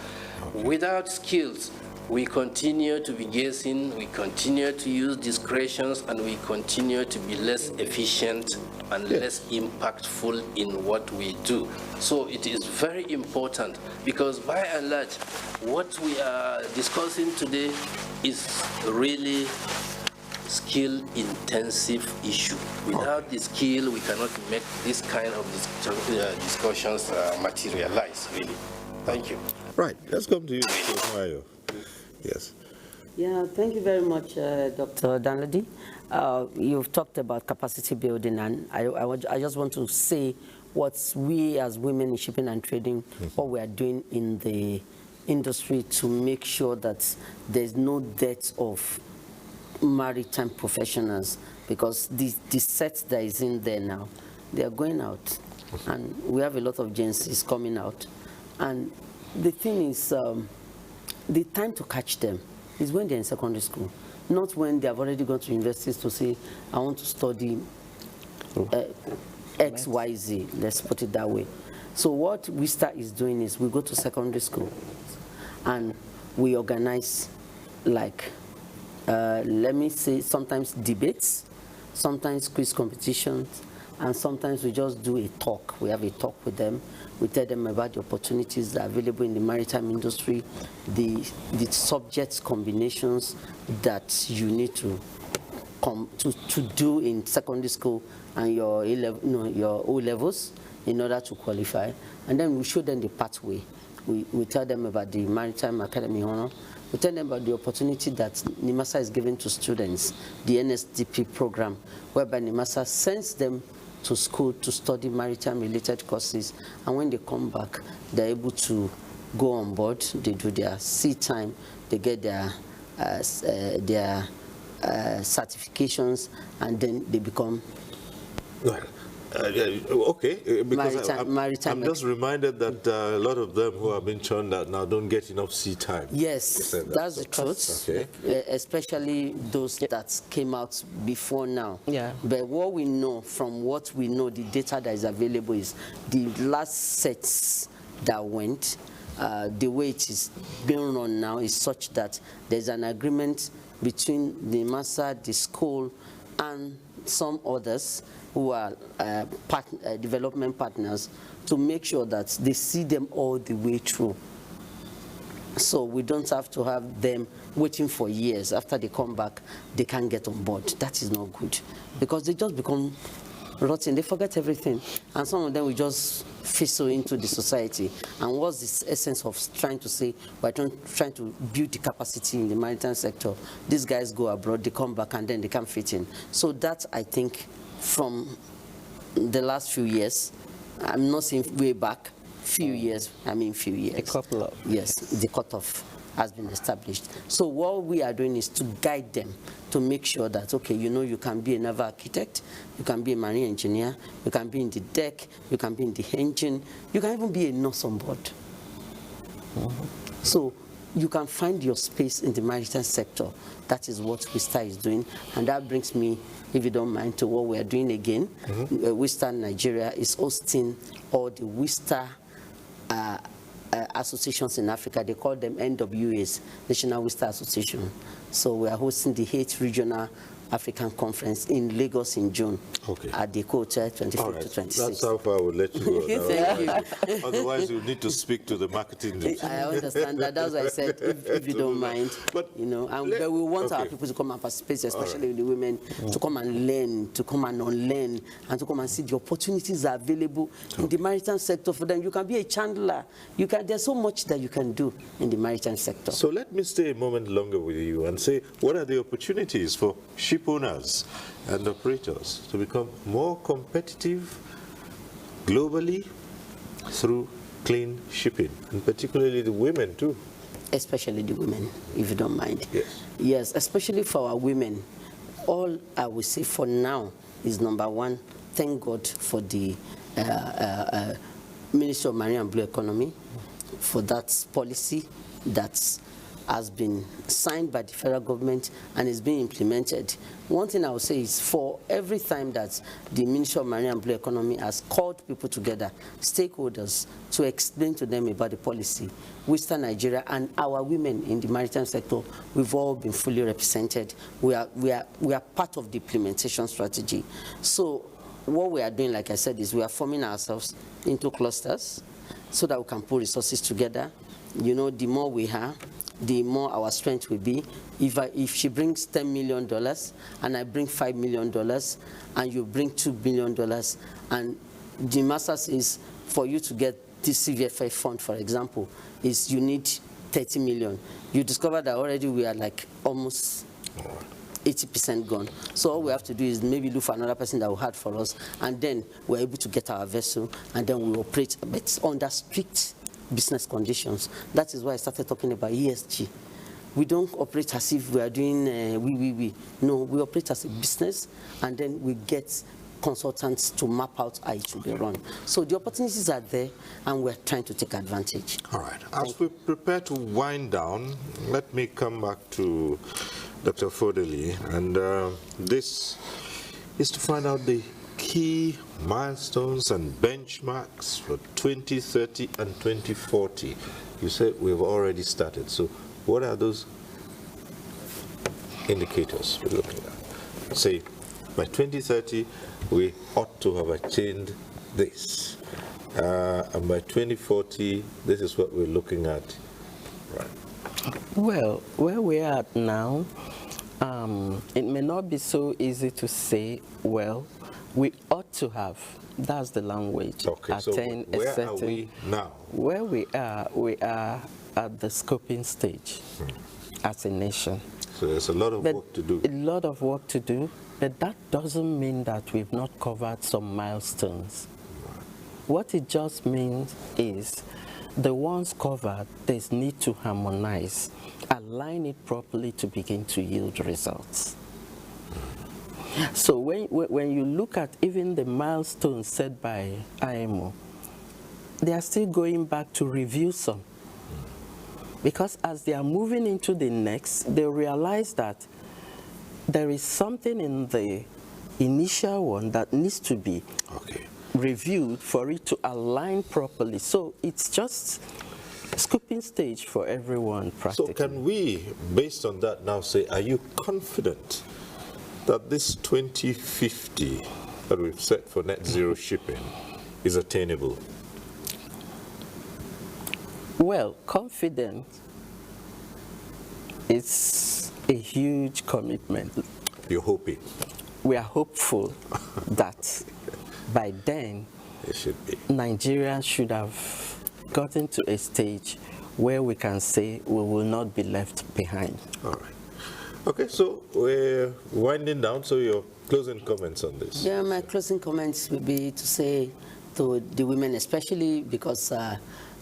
Without skills, we continue to be guessing, we continue to use discretions, and we continue to be less efficient and less impactful in what we do. So it is very important, because by and large, what we are discussing today is really skill-intensive issue. Without the skill, we cannot make this kind of discussions materialize, really. Thank you. Right, let's come to you, Mr. Mayo. Yes. Yeah, thank you very much, Dr. Danladi. You've talked about capacity building, and I just want to say what we as women in shipping and trading, what we are doing in the industry to make sure that there's no death of maritime professionals, because the set that is in there now, they are going out, and we have a lot of agencies coming out. And the thing is, the time to catch them is when they're in secondary school, not when they have already gone to universities to say, I want to study X, Y, Z, let's put it that way. So what WISTA is doing is we go to secondary school and we organize, like, let me say, sometimes debates, sometimes quiz competitions, and sometimes we just do a talk. We have a talk with them. We tell them about the opportunities that are available in the maritime industry, the subject combinations that you need to do in secondary school and your your O levels in order to qualify. And then we show them the pathway. We tell them about the Maritime Academy Honor. We tell them about the opportunity that NIMASA is giving to students, the NSDP program, whereby NIMASA sends them to school to study maritime-related courses, and when they come back, they're able to go on board. They do their sea time, they get their certifications, and then they become. Okay, because maritime I'm just reminded that a lot of them who have been churned out now don't get enough sea time. Yes, that's the truth. Okay. Especially those that came out before now. Yeah. But what we know, from what we know, the data that is available is the last sets that went, the way it is being run now is such that there's an agreement between the master, the school, and some others who are development partners to make sure that they see them all the way through. So we don't have to have them waiting for years. After they come back, they can't get on board. That is not good, because they just become rotten. They forget everything. And some of them will just fizzle into the society. And what's the essence of trying to say, we're trying to build the capacity in the maritime sector? These guys go abroad, they come back, and then they can't fit in. So that, I think, from the last few years, I'm not saying way back, few years, I mean few years. A couple of. Yes, the cutoff has been established. So what we are doing is to guide them to make sure that, okay, you know, you can be a naval architect, you can be a marine engineer, you can be in the deck, you can be in the engine, you can even be a nurse on board. So you can find your space in the maritime sector. That is what WISTA is doing. And that brings me, if you don't mind, to what we are doing again. WISTA Nigeria is hosting all the WISTA associations in Africa. They call them NWAs, National WISTA Association. So we are hosting the 8th Regional African Conference in Lagos in June at the Hotel 25th to 26th. That's how far I would let you go. Thank you. Otherwise, you need to speak to the marketing team. I understand that. That's why I said, if you don't mind, you know, and but we want our people to come and participate, especially the women, to come and learn, to come and unlearn, and to come and see the opportunities are available in the maritime sector for them. You can be a chandler. You can. There's so much that you can do in the maritime sector. So let me stay a moment longer with you and say, what are the opportunities for ship owners and operators to become more competitive globally through clean shipping, and particularly the women too? Especially the women, if you don't mind. Yes. Yes, especially for our women. All I will say for now is, number one, thank God for the Ministry of Marine and Blue Economy, for that policy that has been signed by the federal government and is being implemented. One thing I would say is, for every time that the Ministry of Marine and Blue Economy has called people together, stakeholders, to explain to them about the policy, WISTA Nigeria and our women in the maritime sector, we've all been fully represented. We are part of the implementation strategy. So what we are doing, like I said, is we are forming ourselves into clusters so that we can pull resources together. You know, the more we have, the more our strength will be. If she brings $10 million and I bring $5 million and you bring $2 billion, and the master says, for you to get this CVFI fund, for example, is you need 30 million. You discover that already we are like almost 80% gone. So all we have to do is maybe look for another person that will hard for us, and then we're able to get our vessel, and then we operate, but under strict business conditions. That is why I started talking about ESG. We don't operate as if we are doing we. No, we operate as a business, and then we get consultants to map out how it should be run. So the opportunities are there, and we're trying to take advantage. All right. As we prepare to wind down, let me come back to Dr. Fodeli, and this is to find out the key milestones and benchmarks for 2030 and 2040. You said we've already started. So what are those indicators we're looking at? Say By 2030, we ought to have attained this. And by 2040, this is what we're looking at. Right. Well, where we are at now, it may not be so easy to say, well, we ought to have, that's the language, okay, attain so where a certain... are we now? Where we are at the scoping stage as a nation. So there's a lot of work to do. A lot of work to do, but that doesn't mean that we've not covered some milestones. What it just means is the ones covered, there's need to harmonize, align it properly to begin to yield results. So when you look at even the milestones set by IMO, they are still going back to review some. Because as they are moving into the next, they realize that there is something in the initial one that needs to be reviewed for it to align properly. So it's just scooping stage for everyone practically. So can we, based on that now, say, are you confident that this 2050 that we've set for net zero shipping is attainable? Well, confident is a huge commitment. You're hoping? We are hopeful that by then, it should be. Nigeria should have gotten to a stage where we can say we will not be left behind. All right. Okay, so we're winding down, so your closing comments on this. Yeah, my closing comments would be to say to the women, especially because,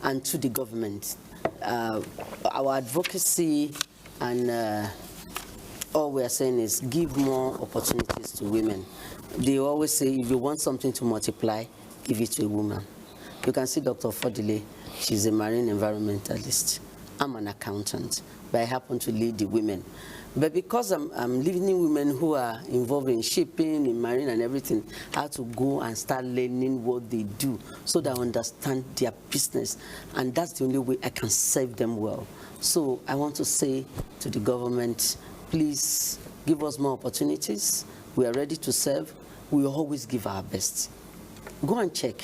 and to the government, our advocacy and all we are saying is give more opportunities to women. They always say if you want something to multiply, give it to a woman. You can see Dr. Fodile, she's a marine environmentalist. I'm an accountant, but I happen to lead the women. But because I'm leading women who are involved in shipping, in marine and everything, how to go and start learning what they do so they understand their business. And that's the only way I can serve them well. So I want to say to the government, please give us more opportunities. We are ready to serve. We always give our best. Go and check.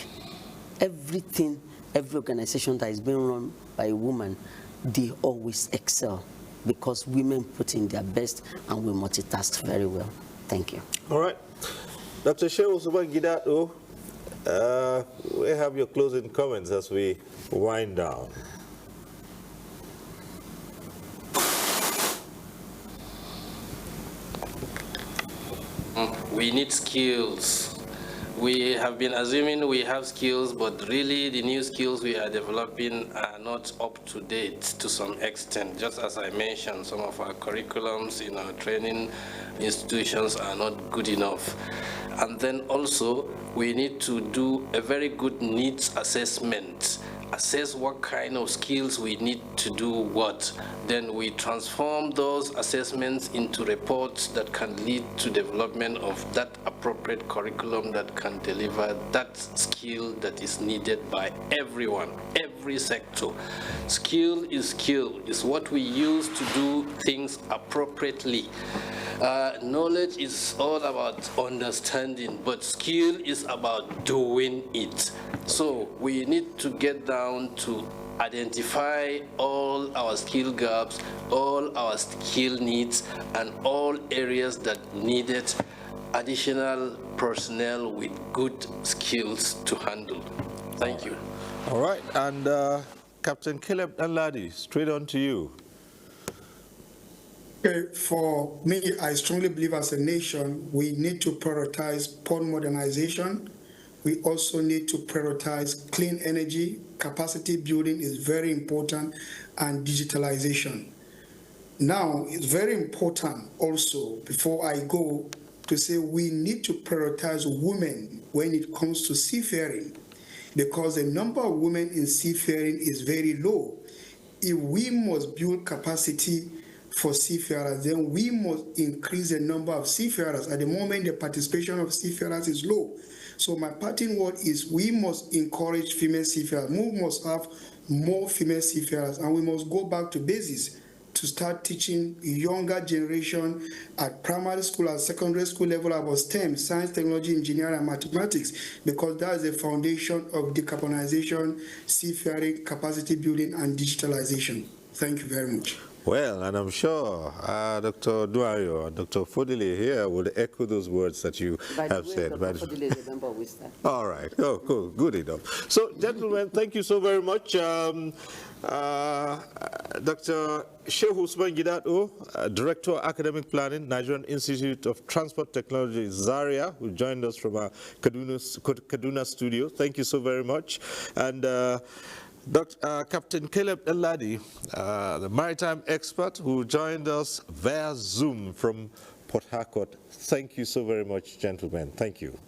Everything, every organization that is being run by a woman, they always excel because women put in their best and we multitask very well. Thank you. All right. Dr. Shehu Subangidato, we have your closing comments as we wind down. We need skills. We have been assuming we have skills, but really the new skills we are developing are not up to date to some extent. Just as I mentioned, some of our curriculums in our training institutions are not good enough. And then also, we need to do a very good needs assessment. Assess what kind of skills we need to do what. Then we transform those assessments into reports that can lead to development of that appropriate curriculum that can deliver that skill that is needed by everyone, every sector. Skill is what we use to do things appropriately. Knowledge is all about understanding, but skill is about doing it. So we need to get down to identify all our skill gaps, all our skill needs, and all areas that needed additional personnel with good skills to handle. Thank you. All right, and Captain Caleb Danladi, straight on to you. For me, I strongly believe as a nation, we need to prioritize port modernization. We also need to prioritize clean energy. Capacity building is very important, and digitalization. Now, it's very important also, before I go, to say we need to prioritize women when it comes to seafaring, because the number of women in seafaring is very low. If we must build capacity for seafarers, then we must increase the number of seafarers. At the moment, the participation of seafarers is low. So my parting word is we must encourage female seafarers. We must have more female seafarers, and we must go back to basics. to start teaching younger generation at primary school and secondary school level about STEM, science, technology, engineering, and mathematics, because that is the foundation of decarbonization, seafaring, capacity building, and digitalization. Thank you very much. Well, and I'm sure Dr. Duayo and Dr. Fodile here would echo those words that you have said. Dr. Fodile is a member of WISTA. All right. Oh, cool. Good enough. So, gentlemen, thank you so very much. Dr. Shehu Usman Gidato, Director Academic Planning, Nigerian Institute of Transport Technology, Zaria, who joined us from our Kaduna studio. Thank you so very much. And Captain Caleb Eladi, the maritime expert who joined us via Zoom from Port Harcourt. Thank you so very much, gentlemen. Thank you.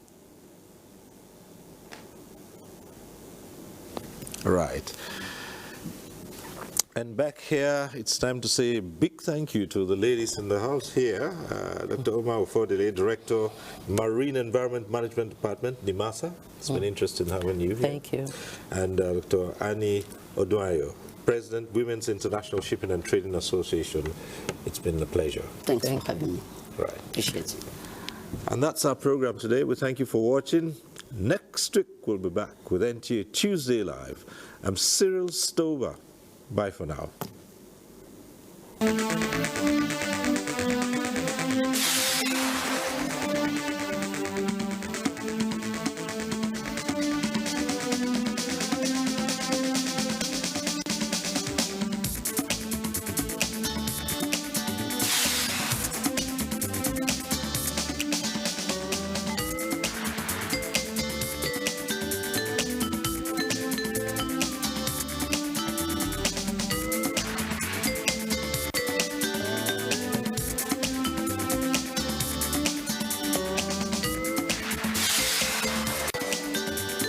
Right. And back here, it's time to say a big thank you to the ladies in the house here. Dr. Omar Ufodele, Director, Marine Environment Management Department, NIMASA. It's been interesting having you here. Thank you. And Dr. Annie Oduayo, President, Women's International Shipping and Trading Association. It's been a pleasure. Thanks for having me. Right. Appreciate it. And that's our program today. We thank you for watching. Next week, we'll be back with NTA Tuesday Live. I'm Cyril Stover. Bye for now.